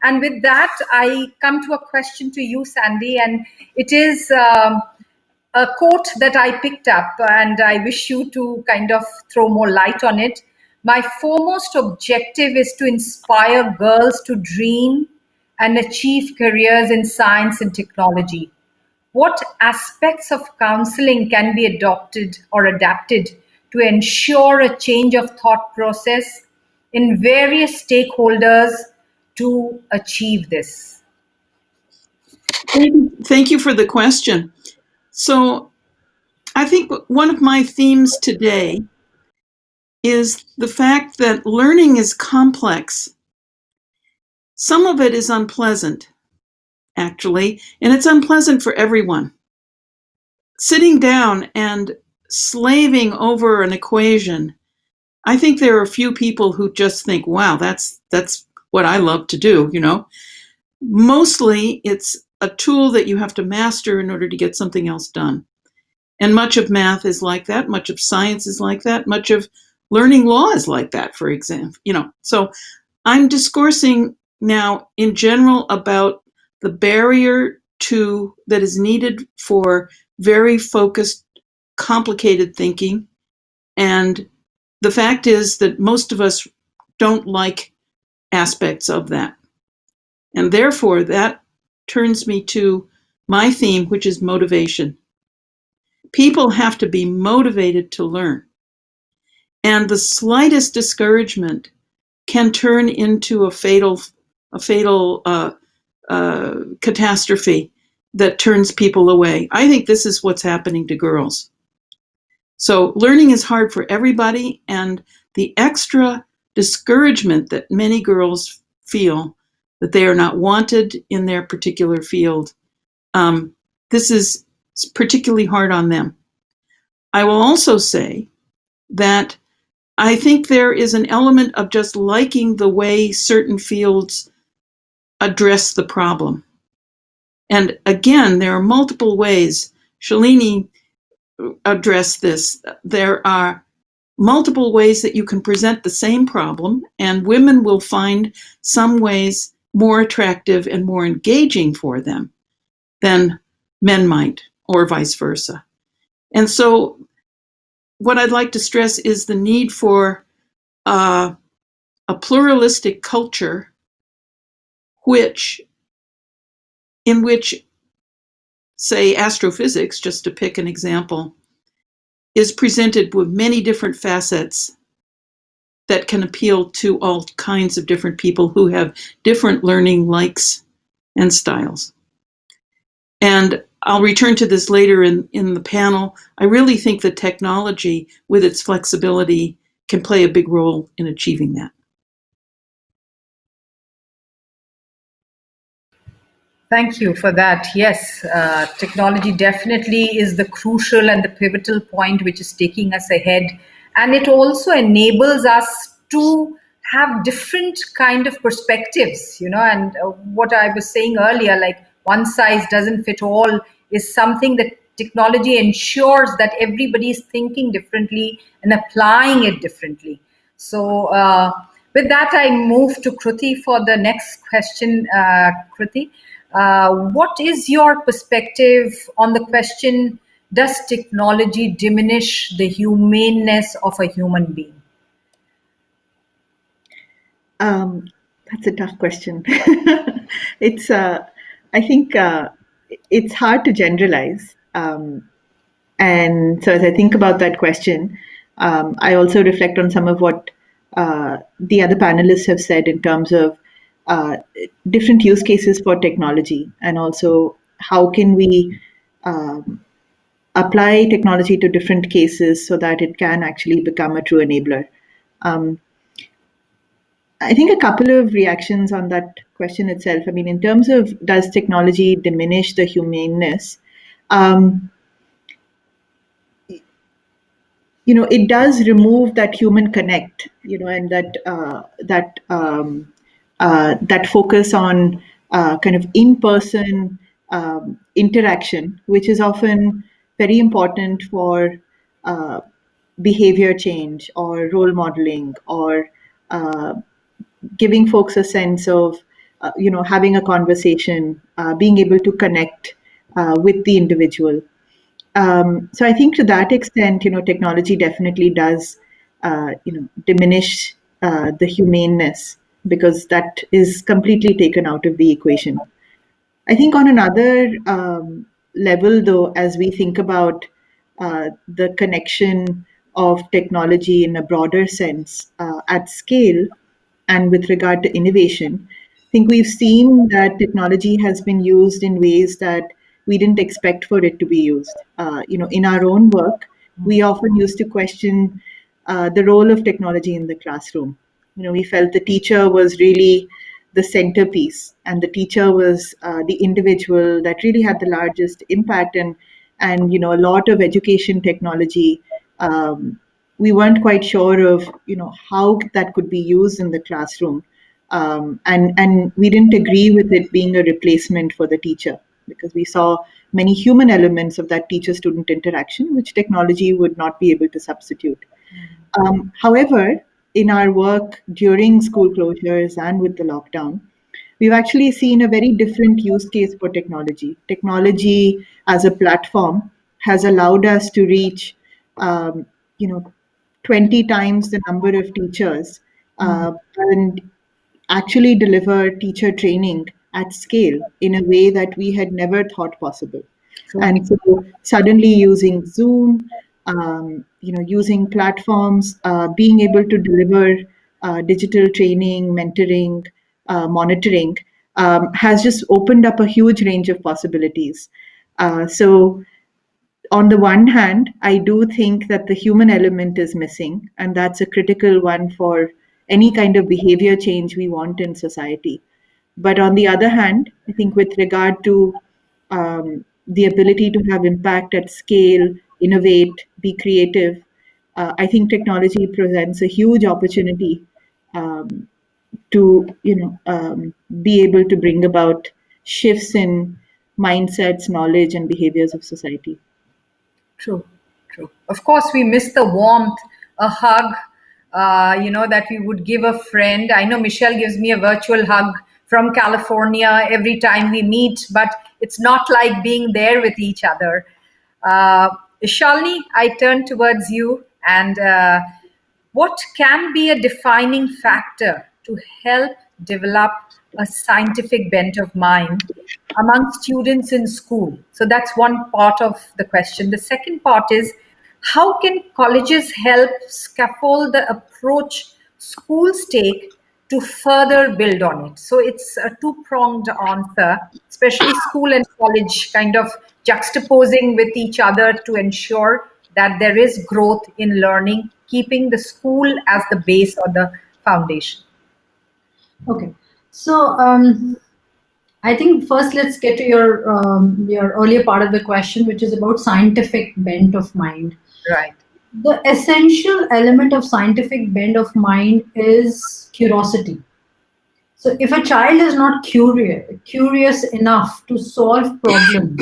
And with that, I come to a question to you, Sandy, and it is a quote that I picked up, and I wish you to kind of throw more light on it. My foremost objective is to inspire girls to dream and achieve careers in science and technology. What aspects of counseling can be adopted or adapted to ensure a change of thought process in various stakeholders to achieve this? Thank you for the question. So I think one of my themes today is the fact that learning is complex. Some of it is unpleasant, actually, and it's unpleasant for everyone. Sitting down and slaving over an equation, I think there are a few people who just think, wow, that's what I love to do, Mostly it's a tool that you have to master in order to get something else done. And much of math is like that, much of science is like that, much of learning law is like that, for example. So I'm discoursing now in general about the barrier that is needed for very focused, complicated thinking. And the fact is that most of us don't like aspects of that. And therefore, that turns me to my theme, which is motivation. People have to be motivated to learn. And the slightest discouragement can turn into a fatal catastrophe that turns people away. I think this is what's happening to girls. So learning is hard for everybody, and the extra discouragement that many girls feel that they are not wanted in their particular field, this is particularly hard on them. I will also say that I think there is an element of just liking the way certain fields address the problem. And again, there are multiple ways. Shalini addressed this. There are multiple ways that you can present the same problem, and women will find some ways more attractive and more engaging for them than men might, or vice versa. And so what I'd like to stress is the need for a pluralistic culture in which, say, astrophysics, just to pick an example, is presented with many different facets that can appeal to all kinds of different people who have different learning likes and styles. And I'll return to this later in the panel. I really think that technology, with its flexibility, can play a big role in achieving that. Thank you for that. Yes, technology definitely is the crucial and the pivotal point which is taking us ahead. And it also enables us to have different kind of perspectives, and what I was saying earlier, like one size doesn't fit all, is something that technology ensures that everybody is thinking differently and applying it differently. So with that, I move to Kruti for the next question. Kruti, what is your perspective on the question, does technology diminish the humaneness of a human being? That's a tough question. It's, I think it's hard to generalize. And so as I think about that question, I also reflect on some of what the other panelists have said in terms of different use cases for technology, and also how can we apply technology to different cases so that it can actually become a true enabler. I think a couple of reactions on that question itself. I mean, in terms of does technology diminish the humaneness? it does remove that human connect, and that focus on kind of in-person interaction, which is often very important for uh, behavior change or role modeling, or uh, giving folks a sense of, having a conversation, being able to connect with the individual. So I think to that extent, technology definitely does, diminish the humaneness, because that is completely taken out of the equation. I think on another level, though, as we think about the connection of technology in a broader sense at scale and with regard to innovation, I think we've seen that technology has been used in ways that we didn't expect for it to be used. In our own work, we often used to question the role of technology in the classroom. We felt the teacher was really the centerpiece, and the teacher was the individual that really had the largest impact. And a lot of education technology, we weren't quite sure of how that could be used in the classroom, and we didn't agree with it being a replacement for the teacher, because we saw many human elements of that teacher student interaction which technology would not be able to substitute. However, in our work during school closures and with the lockdown, we've actually seen a very different use case for technology. Technology as a platform has allowed us to reach, um, you know, 20 times the number of teachers, and actually deliver teacher training at scale in a way that we had never thought possible. And so suddenly using Zoom, using platforms, being able to deliver digital training, mentoring, monitoring, has just opened up a huge range of possibilities. So on the one hand, I do think that the human element is missing, and that's a critical one for any kind of behavior change we want in society. But on the other hand, I think with regard to the ability to have impact at scale, innovate, be creative, I think technology presents a huge opportunity um, to be able to bring about shifts in mindsets, knowledge, and behaviors of society. True, true. Of course, we miss the warmth, a hug, that we would give a friend. I know Michelle gives me a virtual hug from California every time we meet, but it's not like being there with each other. Uh, Shalini, I turn towards you, and what can be a defining factor to help develop a scientific bent of mind among students in school? So that's one part of the question. The second part is, how can colleges help scaffold the approach schools take to further build on it? So it's a two-pronged answer, especially school and college kind of juxtaposing with each other to ensure that there is growth in learning, keeping the school as the base or the foundation. Okay, so I think first let's get to your earlier part of the question, which is about scientific bent of mind. Right. The essential element of scientific bent of mind is curiosity. So if a child is not curious enough to solve problems,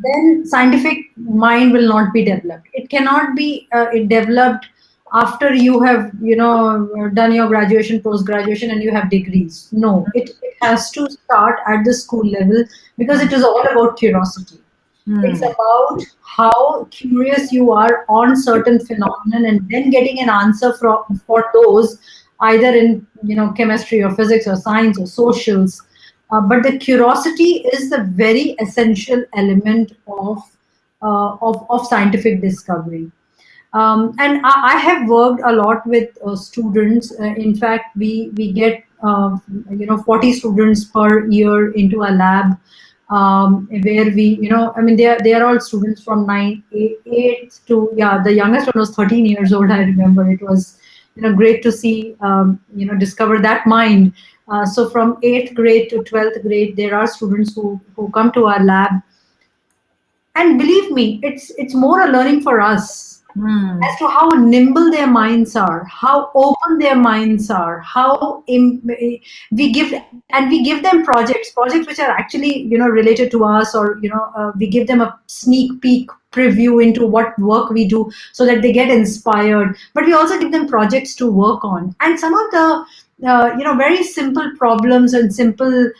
then scientific mind will not be developed. It cannot be developed after you have done your graduation, post graduation, and you have degrees. No, it has to start at the school level, because it is all about curiosity. It's about how curious you are on certain phenomenon, and then getting an answer for those, either in chemistry or physics or science or socials. But the curiosity is the very essential element of scientific discovery. And I have worked a lot with students. In fact, we get 40 students per year into a lab, where they are all students from 8 to, the youngest one was 13 years old. I remember it was great to see discover that mind. So from 8th grade to 12th grade, there are students who come to our lab, and believe me, it's more a learning for us as to how nimble their minds are, how open their minds are, how we give them projects which are actually, related to us, or we give them a sneak peek preview into what work we do so that they get inspired. But we also give them projects to work on, and some of the very simple problems and simple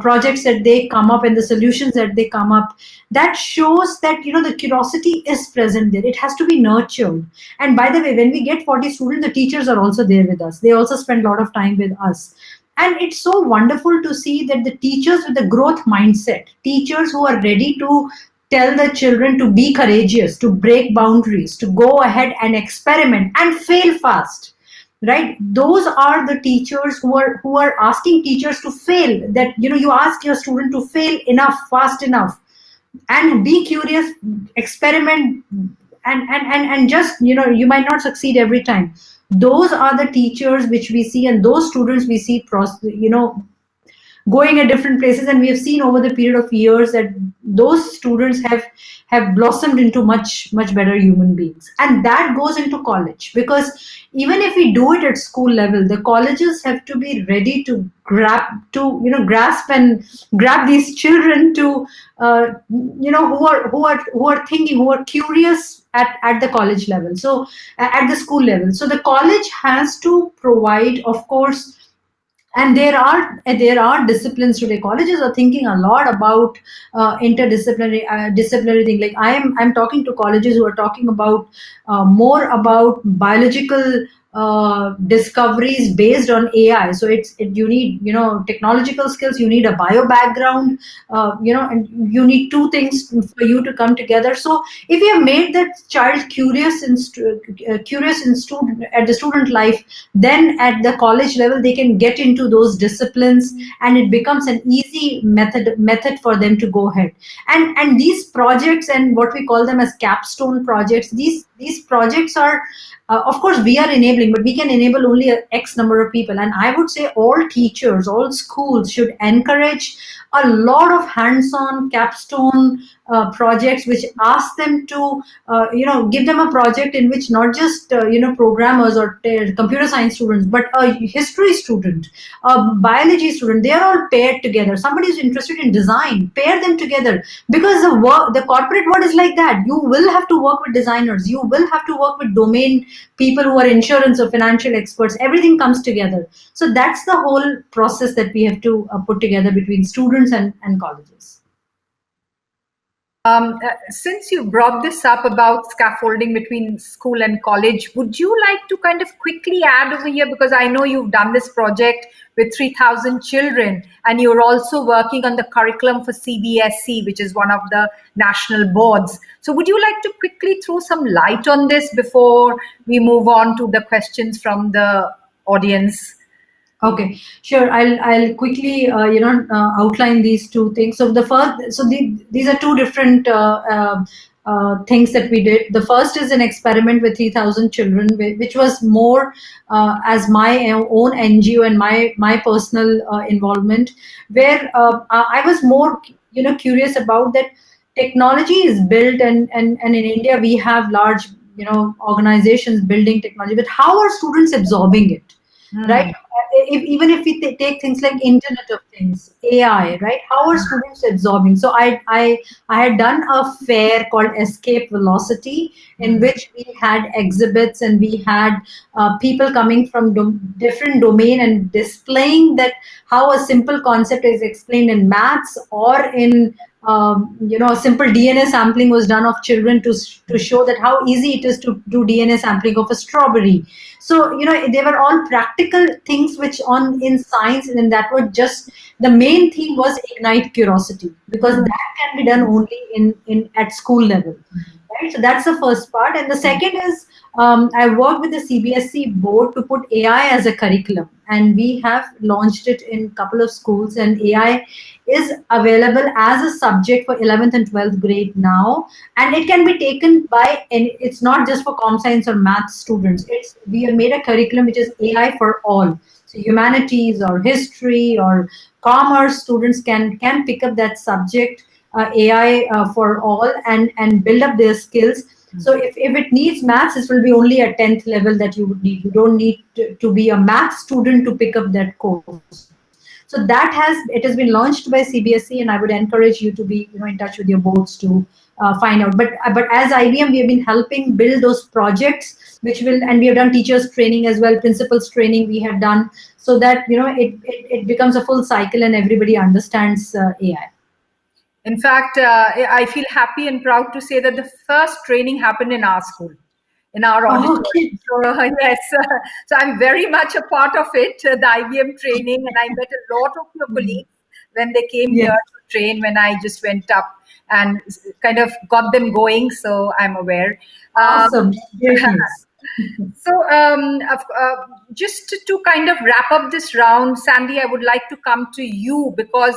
projects that they come up, and the solutions that they come up, that shows that the curiosity is present there. It has to be nurtured. And by the way, when we get 40 students, the teachers are also there with us. They also spend a lot of time with us. And it's so wonderful to see that the teachers with the growth mindset, teachers who are ready to tell the children to be courageous, to break boundaries, to go ahead and experiment and fail fast, right? Those are the teachers who are asking teachers to fail. That you ask your student to fail enough, fast enough, and be curious, experiment, and just you might not succeed every time. Those are the teachers which we see, and those students we see going at different places. And we have seen over the period of years that those students have blossomed into much better human beings. And that goes into college, because even if we do it at school level, the colleges have to be ready to grasp and grab these children to who are thinking, who are curious at the college level, so at the school level. So the college has to provide, of course. And there are disciplines today. Colleges are thinking a lot about disciplinary thing. Like I'm talking to colleges who are talking about more about biological discoveries based on AI. So you need technological skills, you need a bio background, and you need two things for you to come together. So if you have made that child curious in student at the student life, then at the college level they can get into those disciplines, and it becomes an easy method for them to go ahead. And these projects, and what we call them as capstone projects, these projects are of course we are enabling, but we can enable only a X number of people. And I would say all teachers, all schools should encourage a lot of hands-on capstone projects, which ask them to give them a project in which not just programmers or computer science students, but a history student, a biology student, they are all paired together. Somebody is interested in design, pair them together, because the corporate world is like that. You will have to work with designers, you will have to work with domain people who are insurance or financial experts. Everything comes together. So that's the whole process that we have to put together between students and colleges. Since you brought this up about scaffolding between school and college, would you like to kind of quickly add over here? Because I know you've done this project with 3,000 children, and you're also working on the curriculum for CBSE, which is one of the national boards. So would you like to quickly throw some light on this before we move on to the questions from the audience? Okay, sure. I'll quickly outline these two things. So these are two different things that we did. The first is an experiment with 3,000 children, which was more as my own NGO and my personal involvement, where I was more curious about that technology is built, and in India we have large organizations building technology, but how are students absorbing it? Right? Even if we take things like Internet of Things, AI, right? How are students absorbing? So I had done a fair called Escape Velocity, in which we had exhibits, and we had people coming from different domain and displaying that how a simple concept is explained in maths, or in a simple DNA sampling was done of children to show that how easy it is to do DNA sampling of a strawberry. So they were all practical things which in science, and that was just the main theme was ignite curiosity, because that can be done only in at school level. Right? So that's the first part. And the second is I worked with the CBSE board to put AI as a curriculum, and we have launched it in a couple of schools, and AI is available as a subject for 11th and 12th grade now, and it can be taken by, and it's not just for com science or math students. We have made a curriculum which is AI for all. So humanities or history or commerce students can pick up that subject, AI for all, and build up their skills. So if it needs maths, it will be only a 10th level that you would need. You don't need to be a math student to pick up that course. So it has been launched by CBSE, and I would encourage you to be in touch with your boards to find out. But as IBM, we have been helping build those projects, and we have done teachers training as well, principals training we have done, so that it becomes a full cycle and everybody understands AI. In fact, I feel happy and proud to say that the first training happened in our school, in our auditorium. Okay. So, yes, so I'm very much a part of it, the IBM training, and I met a lot of your colleagues when they came here to train, when I just went up and kind of got them going, so I'm aware. Awesome. Great news. So just to kind of wrap up this round, Sandy, I would like to come to you because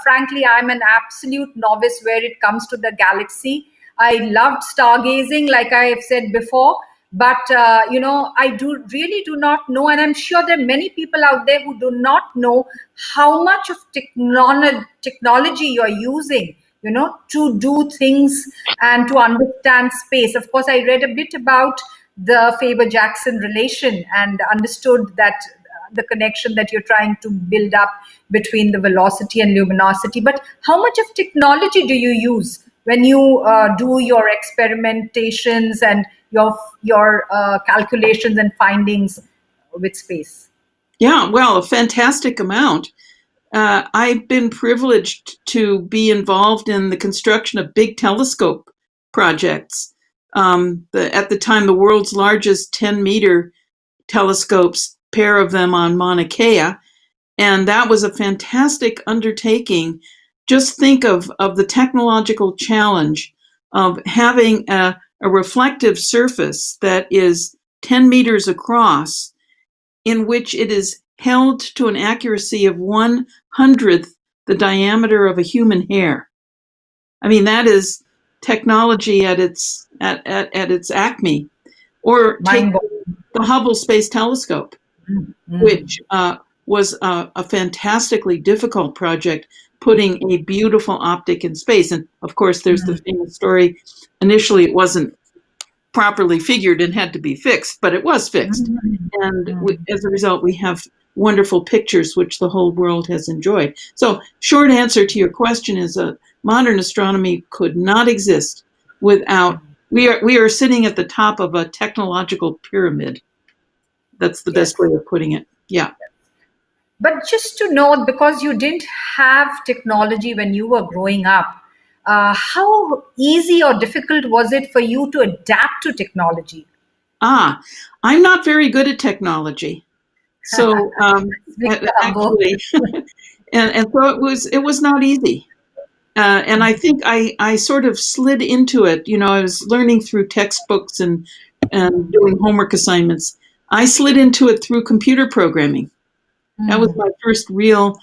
frankly, I'm an absolute novice where it comes to the galaxy. I loved stargazing, like I have said before, but I really do not know, and I'm sure there are many people out there who do not know how much of technology you're using to do things and to understand space. Of course, I read a bit about the Faber-Jackson relation and understood that the connection that you're trying to build up between the velocity and luminosity. But how much of technology do you use when you do your experimentations and your calculations and findings with space? Yeah, well, a fantastic amount. I've been privileged to be involved in the construction of big telescope projects. At the time, the world's largest 10-meter telescopes, pair of them on Mauna Kea, and that was a fantastic undertaking. Just think of the technological challenge of having a reflective surface that is 10 meters across, in which it is held to an accuracy of 1/100th the diameter of a human hair. I mean, that is technology at its acme. Or take the Hubble Space Telescope, which was a fantastically difficult project, putting a beautiful optic in space. And of course, there's the famous story. Initially, it wasn't properly figured and had to be fixed, but it was fixed. And as a result, we have wonderful pictures, which the whole world has enjoyed. So short answer to your question is modern astronomy could not exist without, we are sitting at the top of a technological pyramid. That's the best way of putting it. Yeah. But just to note, because you didn't have technology when you were growing up, how easy or difficult was it for you to adapt to technology? I'm not very good at technology. So actually, and so it was not easy. And I think I sort of slid into it. I was learning through textbooks and doing homework assignments. I slid into it through computer programming. That was my first real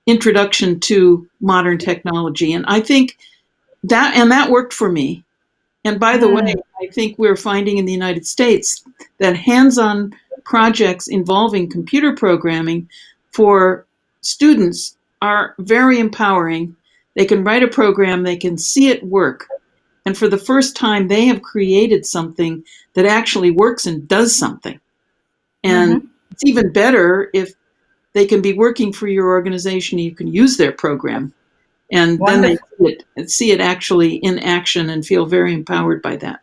introduction to modern technology. And I think that worked for me. And by the way, I think we're finding in the United States that hands-on projects involving computer programming for students are very empowering. They can write a program, they can see it work. And for the first time, they have created something that actually works and does something. And it's even better if they can be working for your organization and you can use their program. And then they see it actually in action and feel very empowered by that.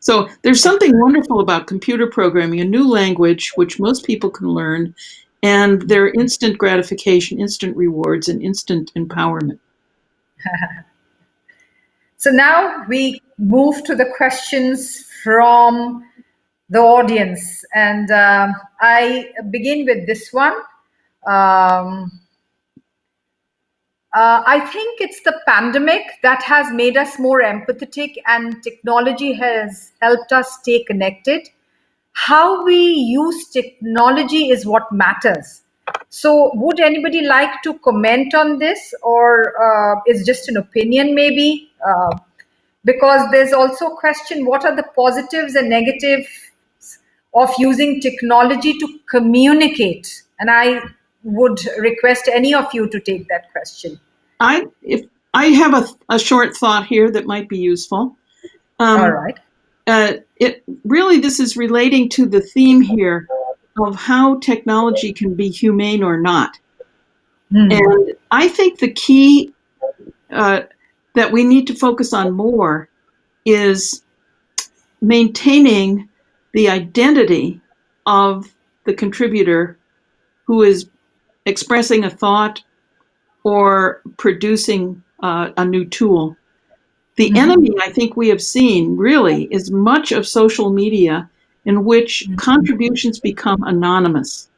So there's something wonderful about computer programming, a new language which most people can learn, and their instant gratification, instant rewards, and instant empowerment. So now we move to the questions from the audience. And I begin with this one. I think it's the pandemic that has made us more empathetic, and technology has helped us stay connected. How we use technology is what matters. So would anybody like to comment on this, or is just an opinion maybe? Because there's also a question, what are the positives and negatives of using technology to communicate? And I would request any of you to take that question. I have a short thought here that might be useful. All right. this is relating to the theme here of how technology can be humane or not. And I think the key that we need to focus on more is maintaining the identity of the contributor who is expressing a thought or producing a new tool. The enemy, I think we have seen really, is much of social media in which contributions become anonymous.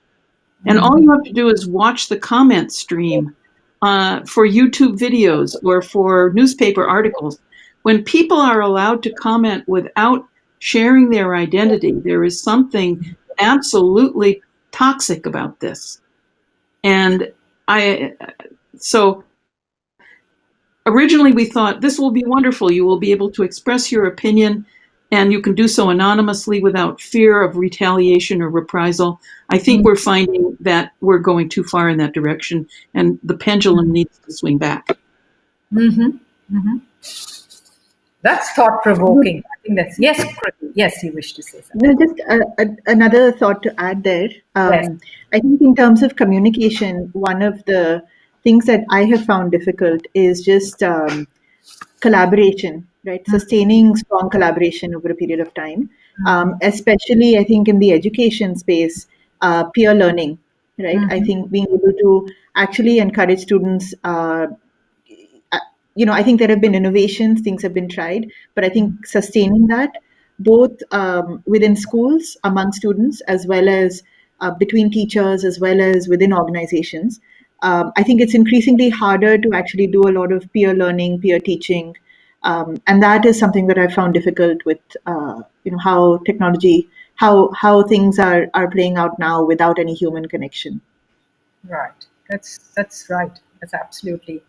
And all you have to do is watch the comment stream for YouTube videos or for newspaper articles. When people are allowed to comment without sharing their identity, there is something absolutely toxic about this. And so originally we thought this will be wonderful. You will be able to express your opinion and you can do so anonymously without fear of retaliation or reprisal. I think we're finding that we're going too far in that direction and the pendulum needs to swing back. That's thought-provoking. I think that's, yes, Kruti. Yes, you wish to say something. No, just another thought to add there. Yes. I think in terms of communication, one of the things that I have found difficult is just collaboration, right? Sustaining strong collaboration over a period of time, especially I think in the education space, peer learning, right? I think being able to actually encourage students, I think there have been innovations, things have been tried, but I think sustaining that both within schools, among students, as well as between teachers, as well as within organizations. I think it's increasingly harder to actually do a lot of peer learning, peer teaching, and that is something that I found difficult with, how technology, how things are playing out now without any human connection. Right. That's right. That's absolutely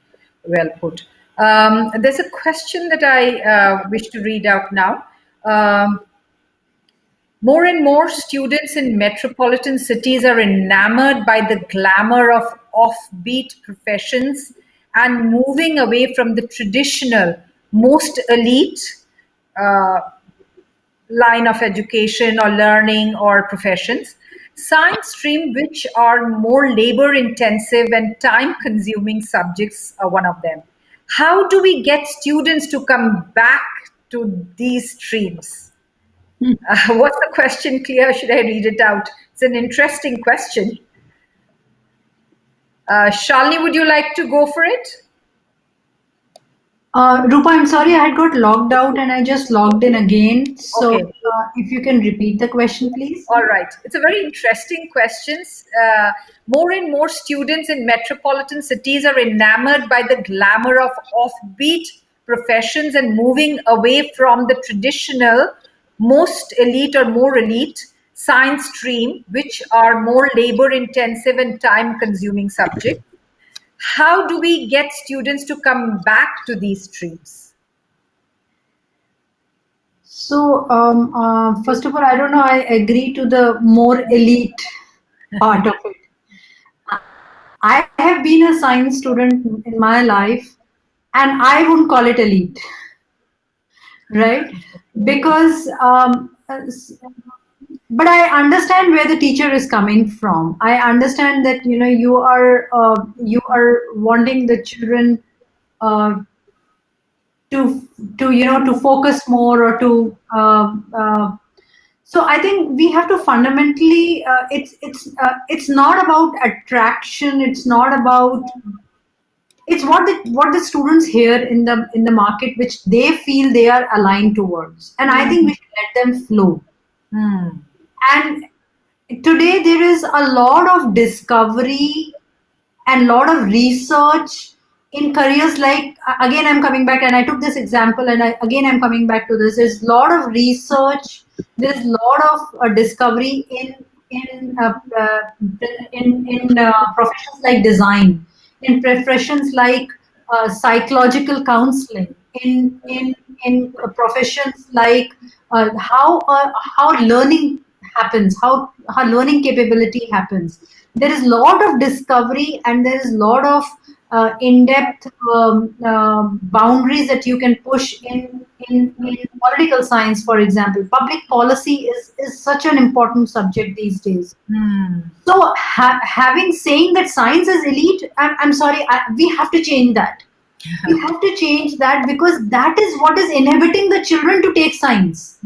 well put. There's a question that I wish to read out now. More and more students in metropolitan cities are enamored by the glamour of offbeat professions and moving away from the traditional, most elite line of education or learning or professions. Science stream, which are more labor intensive and time consuming subjects, are one of them. How do we get students to come back to these streams? What's the question clear? Should I read it out? It's an interesting question. Shalini, would you like to go for it? Rupa, I'm sorry, I had got logged out and I just logged in again. So Okay. If you can repeat the question, please. All right. It's a very interesting question. More and more students in metropolitan cities are enamored by the glamour of offbeat professions and moving away from the traditional, most elite or more elite science stream, which are more labor intensive and time consuming subjects. How do we get students to come back to these streams? So, first of all, I don't know, I agree to the more elite part of it. I have been a science student in my life and I wouldn't call it elite, right? Because, but I understand where the teacher is coming from. I understand that, you are wanting the children to focus more or to so I think we have to fundamentally it's not about attraction, it's not about, it's what the students hear in the market which they feel they are aligned towards, and I think we should let them flow. And today there is a lot of discovery and lot of research in careers like, again I'm coming back and I took this example and I'm coming back to this. There's a lot of research, there's a lot of discovery in professions like design, in professions like psychological counseling, in professions like how learning happens, how learning capability happens. There is a lot of discovery and there is a lot of in-depth boundaries that you can push in political science, for example. Public policy is such an important subject these days. So having saying that science is elite, I'm sorry, we have to change that. We have to change that, because that is what is inhibiting the children to take science.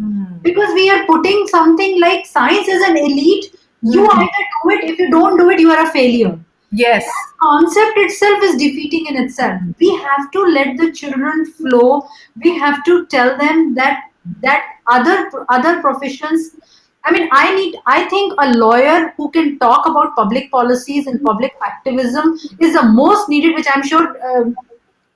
Because we are putting something like science is an elite. You either do it. If you don't do it, you are a failure. Yes. That concept itself is defeating in itself. We have to let the children flow. We have to tell them that other professions. I mean, I think a lawyer who can talk about public policies and public activism is the most needed, which I'm sure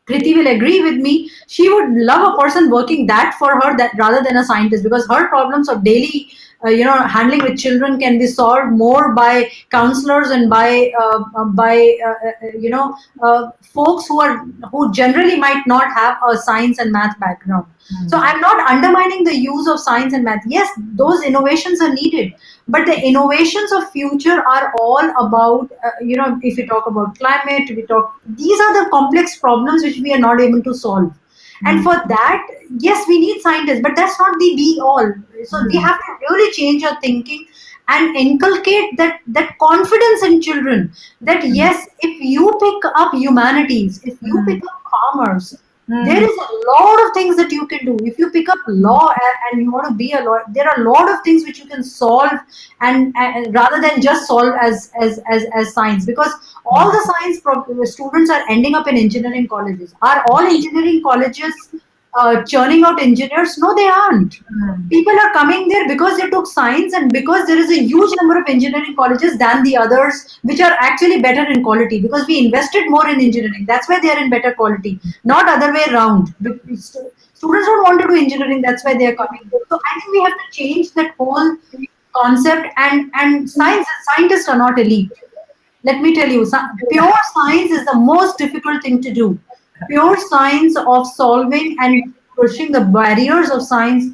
Kriti will agree with me. She would love a person working that for her, that rather than a scientist, because her problems of daily, handling with children can be solved more by counselors and by folks who generally might not have a science and math background. So I'm not undermining the use of science and math. Yes, those innovations are needed, but the innovations of future are all about, if we talk about climate, these are the complex problems which we are not able to solve. And for that, yes, we need scientists, but that's not the be all. So we have to really change our thinking and inculcate that confidence in children that yes, if you pick up humanities, if you pick up commerce, there is a lot of things that you can do. If you pick up law and you want to be a lawyer, there are a lot of things which you can solve, and rather than just solve as science, because all the science students are ending up in engineering colleges. Are all engineering colleges churning out engineers? No, they aren't. People are coming there because they took science, and because there is a huge number of engineering colleges than the others, which are actually better in quality, because we invested more in engineering. That's why they are in better quality, not other way around. Students don't want to do engineering, that's why they are coming. So I think we have to change that whole concept, and scientists are not elite. Let me tell you, pure science is the most difficult thing to do. Pure science of solving and pushing the barriers of science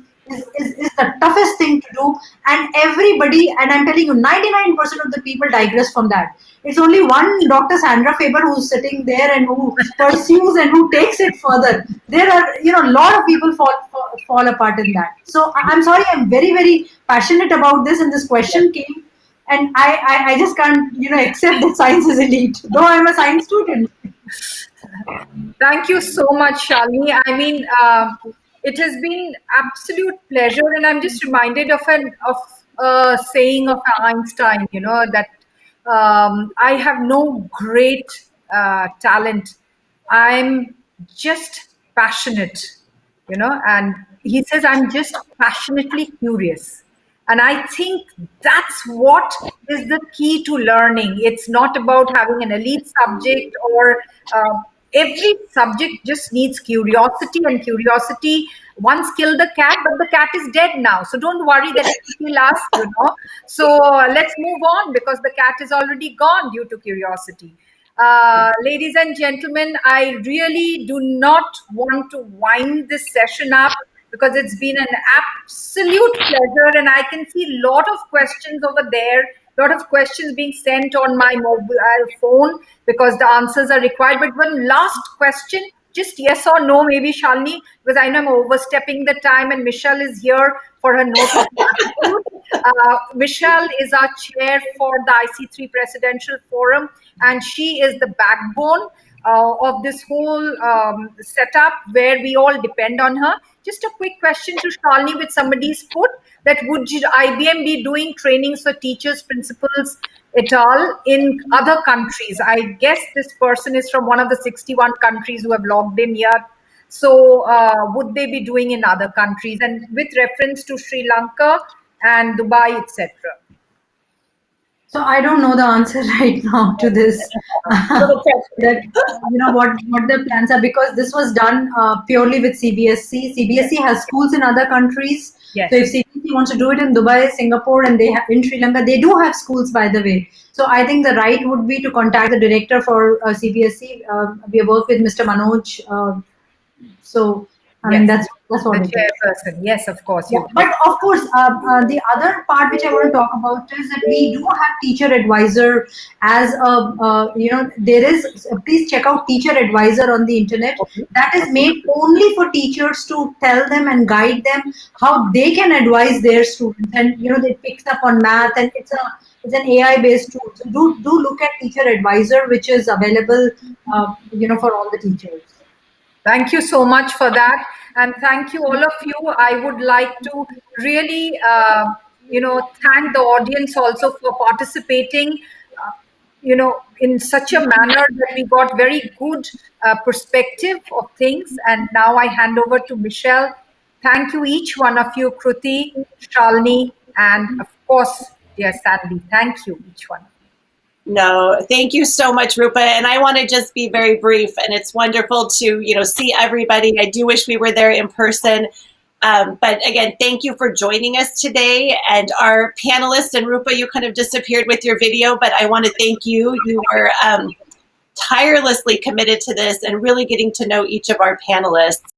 is the toughest thing to do. And everybody, and I'm telling you, 99% of the people digress from that. It's only one Dr. Sandra Faber who's sitting there and who pursues and who takes it further. There are, a lot of people fall apart in that. So I'm sorry, I'm very, very passionate about this, and this question came. And I just can't, accept that science is elite, though I'm a science student. Thank you so much, Shalini. I mean, it has been absolute pleasure, and I'm just reminded of a saying of Einstein. That I have no great talent. I'm just passionate. And he says I'm just passionately curious. And I think that's what is the key to learning. It's not about having an elite subject, or every subject just needs curiosity, and curiosity once killed the cat, but the cat is dead now. So don't worry that it will kill us. So let's move on, because the cat is already gone due to curiosity. Ladies and gentlemen, I really do not want to wind this session up, because it's been an absolute pleasure, and I can see a lot of questions over there, a lot of questions being sent on my mobile phone, because the answers are required. But one last question, just yes or no, maybe Shalini, because I know I'm overstepping the time, and Michelle is here for her note of gratitude. Michelle is our chair for the IC3 Presidential Forum, and she is the backbone of this whole setup, where we all depend on her. Just a quick question to Shalini, with somebody's put that would IBM be doing trainings for teachers, principals, et al. In other countries? I guess this person is from one of the 61 countries who have logged in here. So would they be doing in other countries, and with reference to Sri Lanka and Dubai, etc.? So I don't know the answer right now to this. That what their plans are, because this was done purely with CBSE. CBSE has schools in other countries. Yes. So if CBSE wants to do it in Dubai, Singapore, and they have in Sri Lanka, they do have schools, by the way. So I think the right would be to contact the director for CBSE. We work with Mr. Manoj. So I mean, that's That's what The it is. chairperson. Yes, of course. Yeah, but of course, the other part which I want to talk about is that we do have teacher advisor as a, there is, please check out teacher advisor on the internet. That is made only for teachers to tell them and guide them how they can advise their students. And, it picks up on math, and it's an AI based tool. So do look at teacher advisor, which is available, for all the teachers. Thank you so much for that. And thank you, all of you. I would like to really, thank the audience also for participating, in such a manner that we got very good perspective of things. And now I hand over to Michelle. Thank you, each one of you, Kruti, Shalini, and of course, dear Sandy. Thank you, each one. No, thank you so much, Rupa. And I want to just be very brief. And it's wonderful to, see everybody. I do wish we were there in person. But again, thank you for joining us today. And our panelists, and Rupa, you kind of disappeared with your video, but I want to thank you. You were tirelessly committed to this and really getting to know each of our panelists.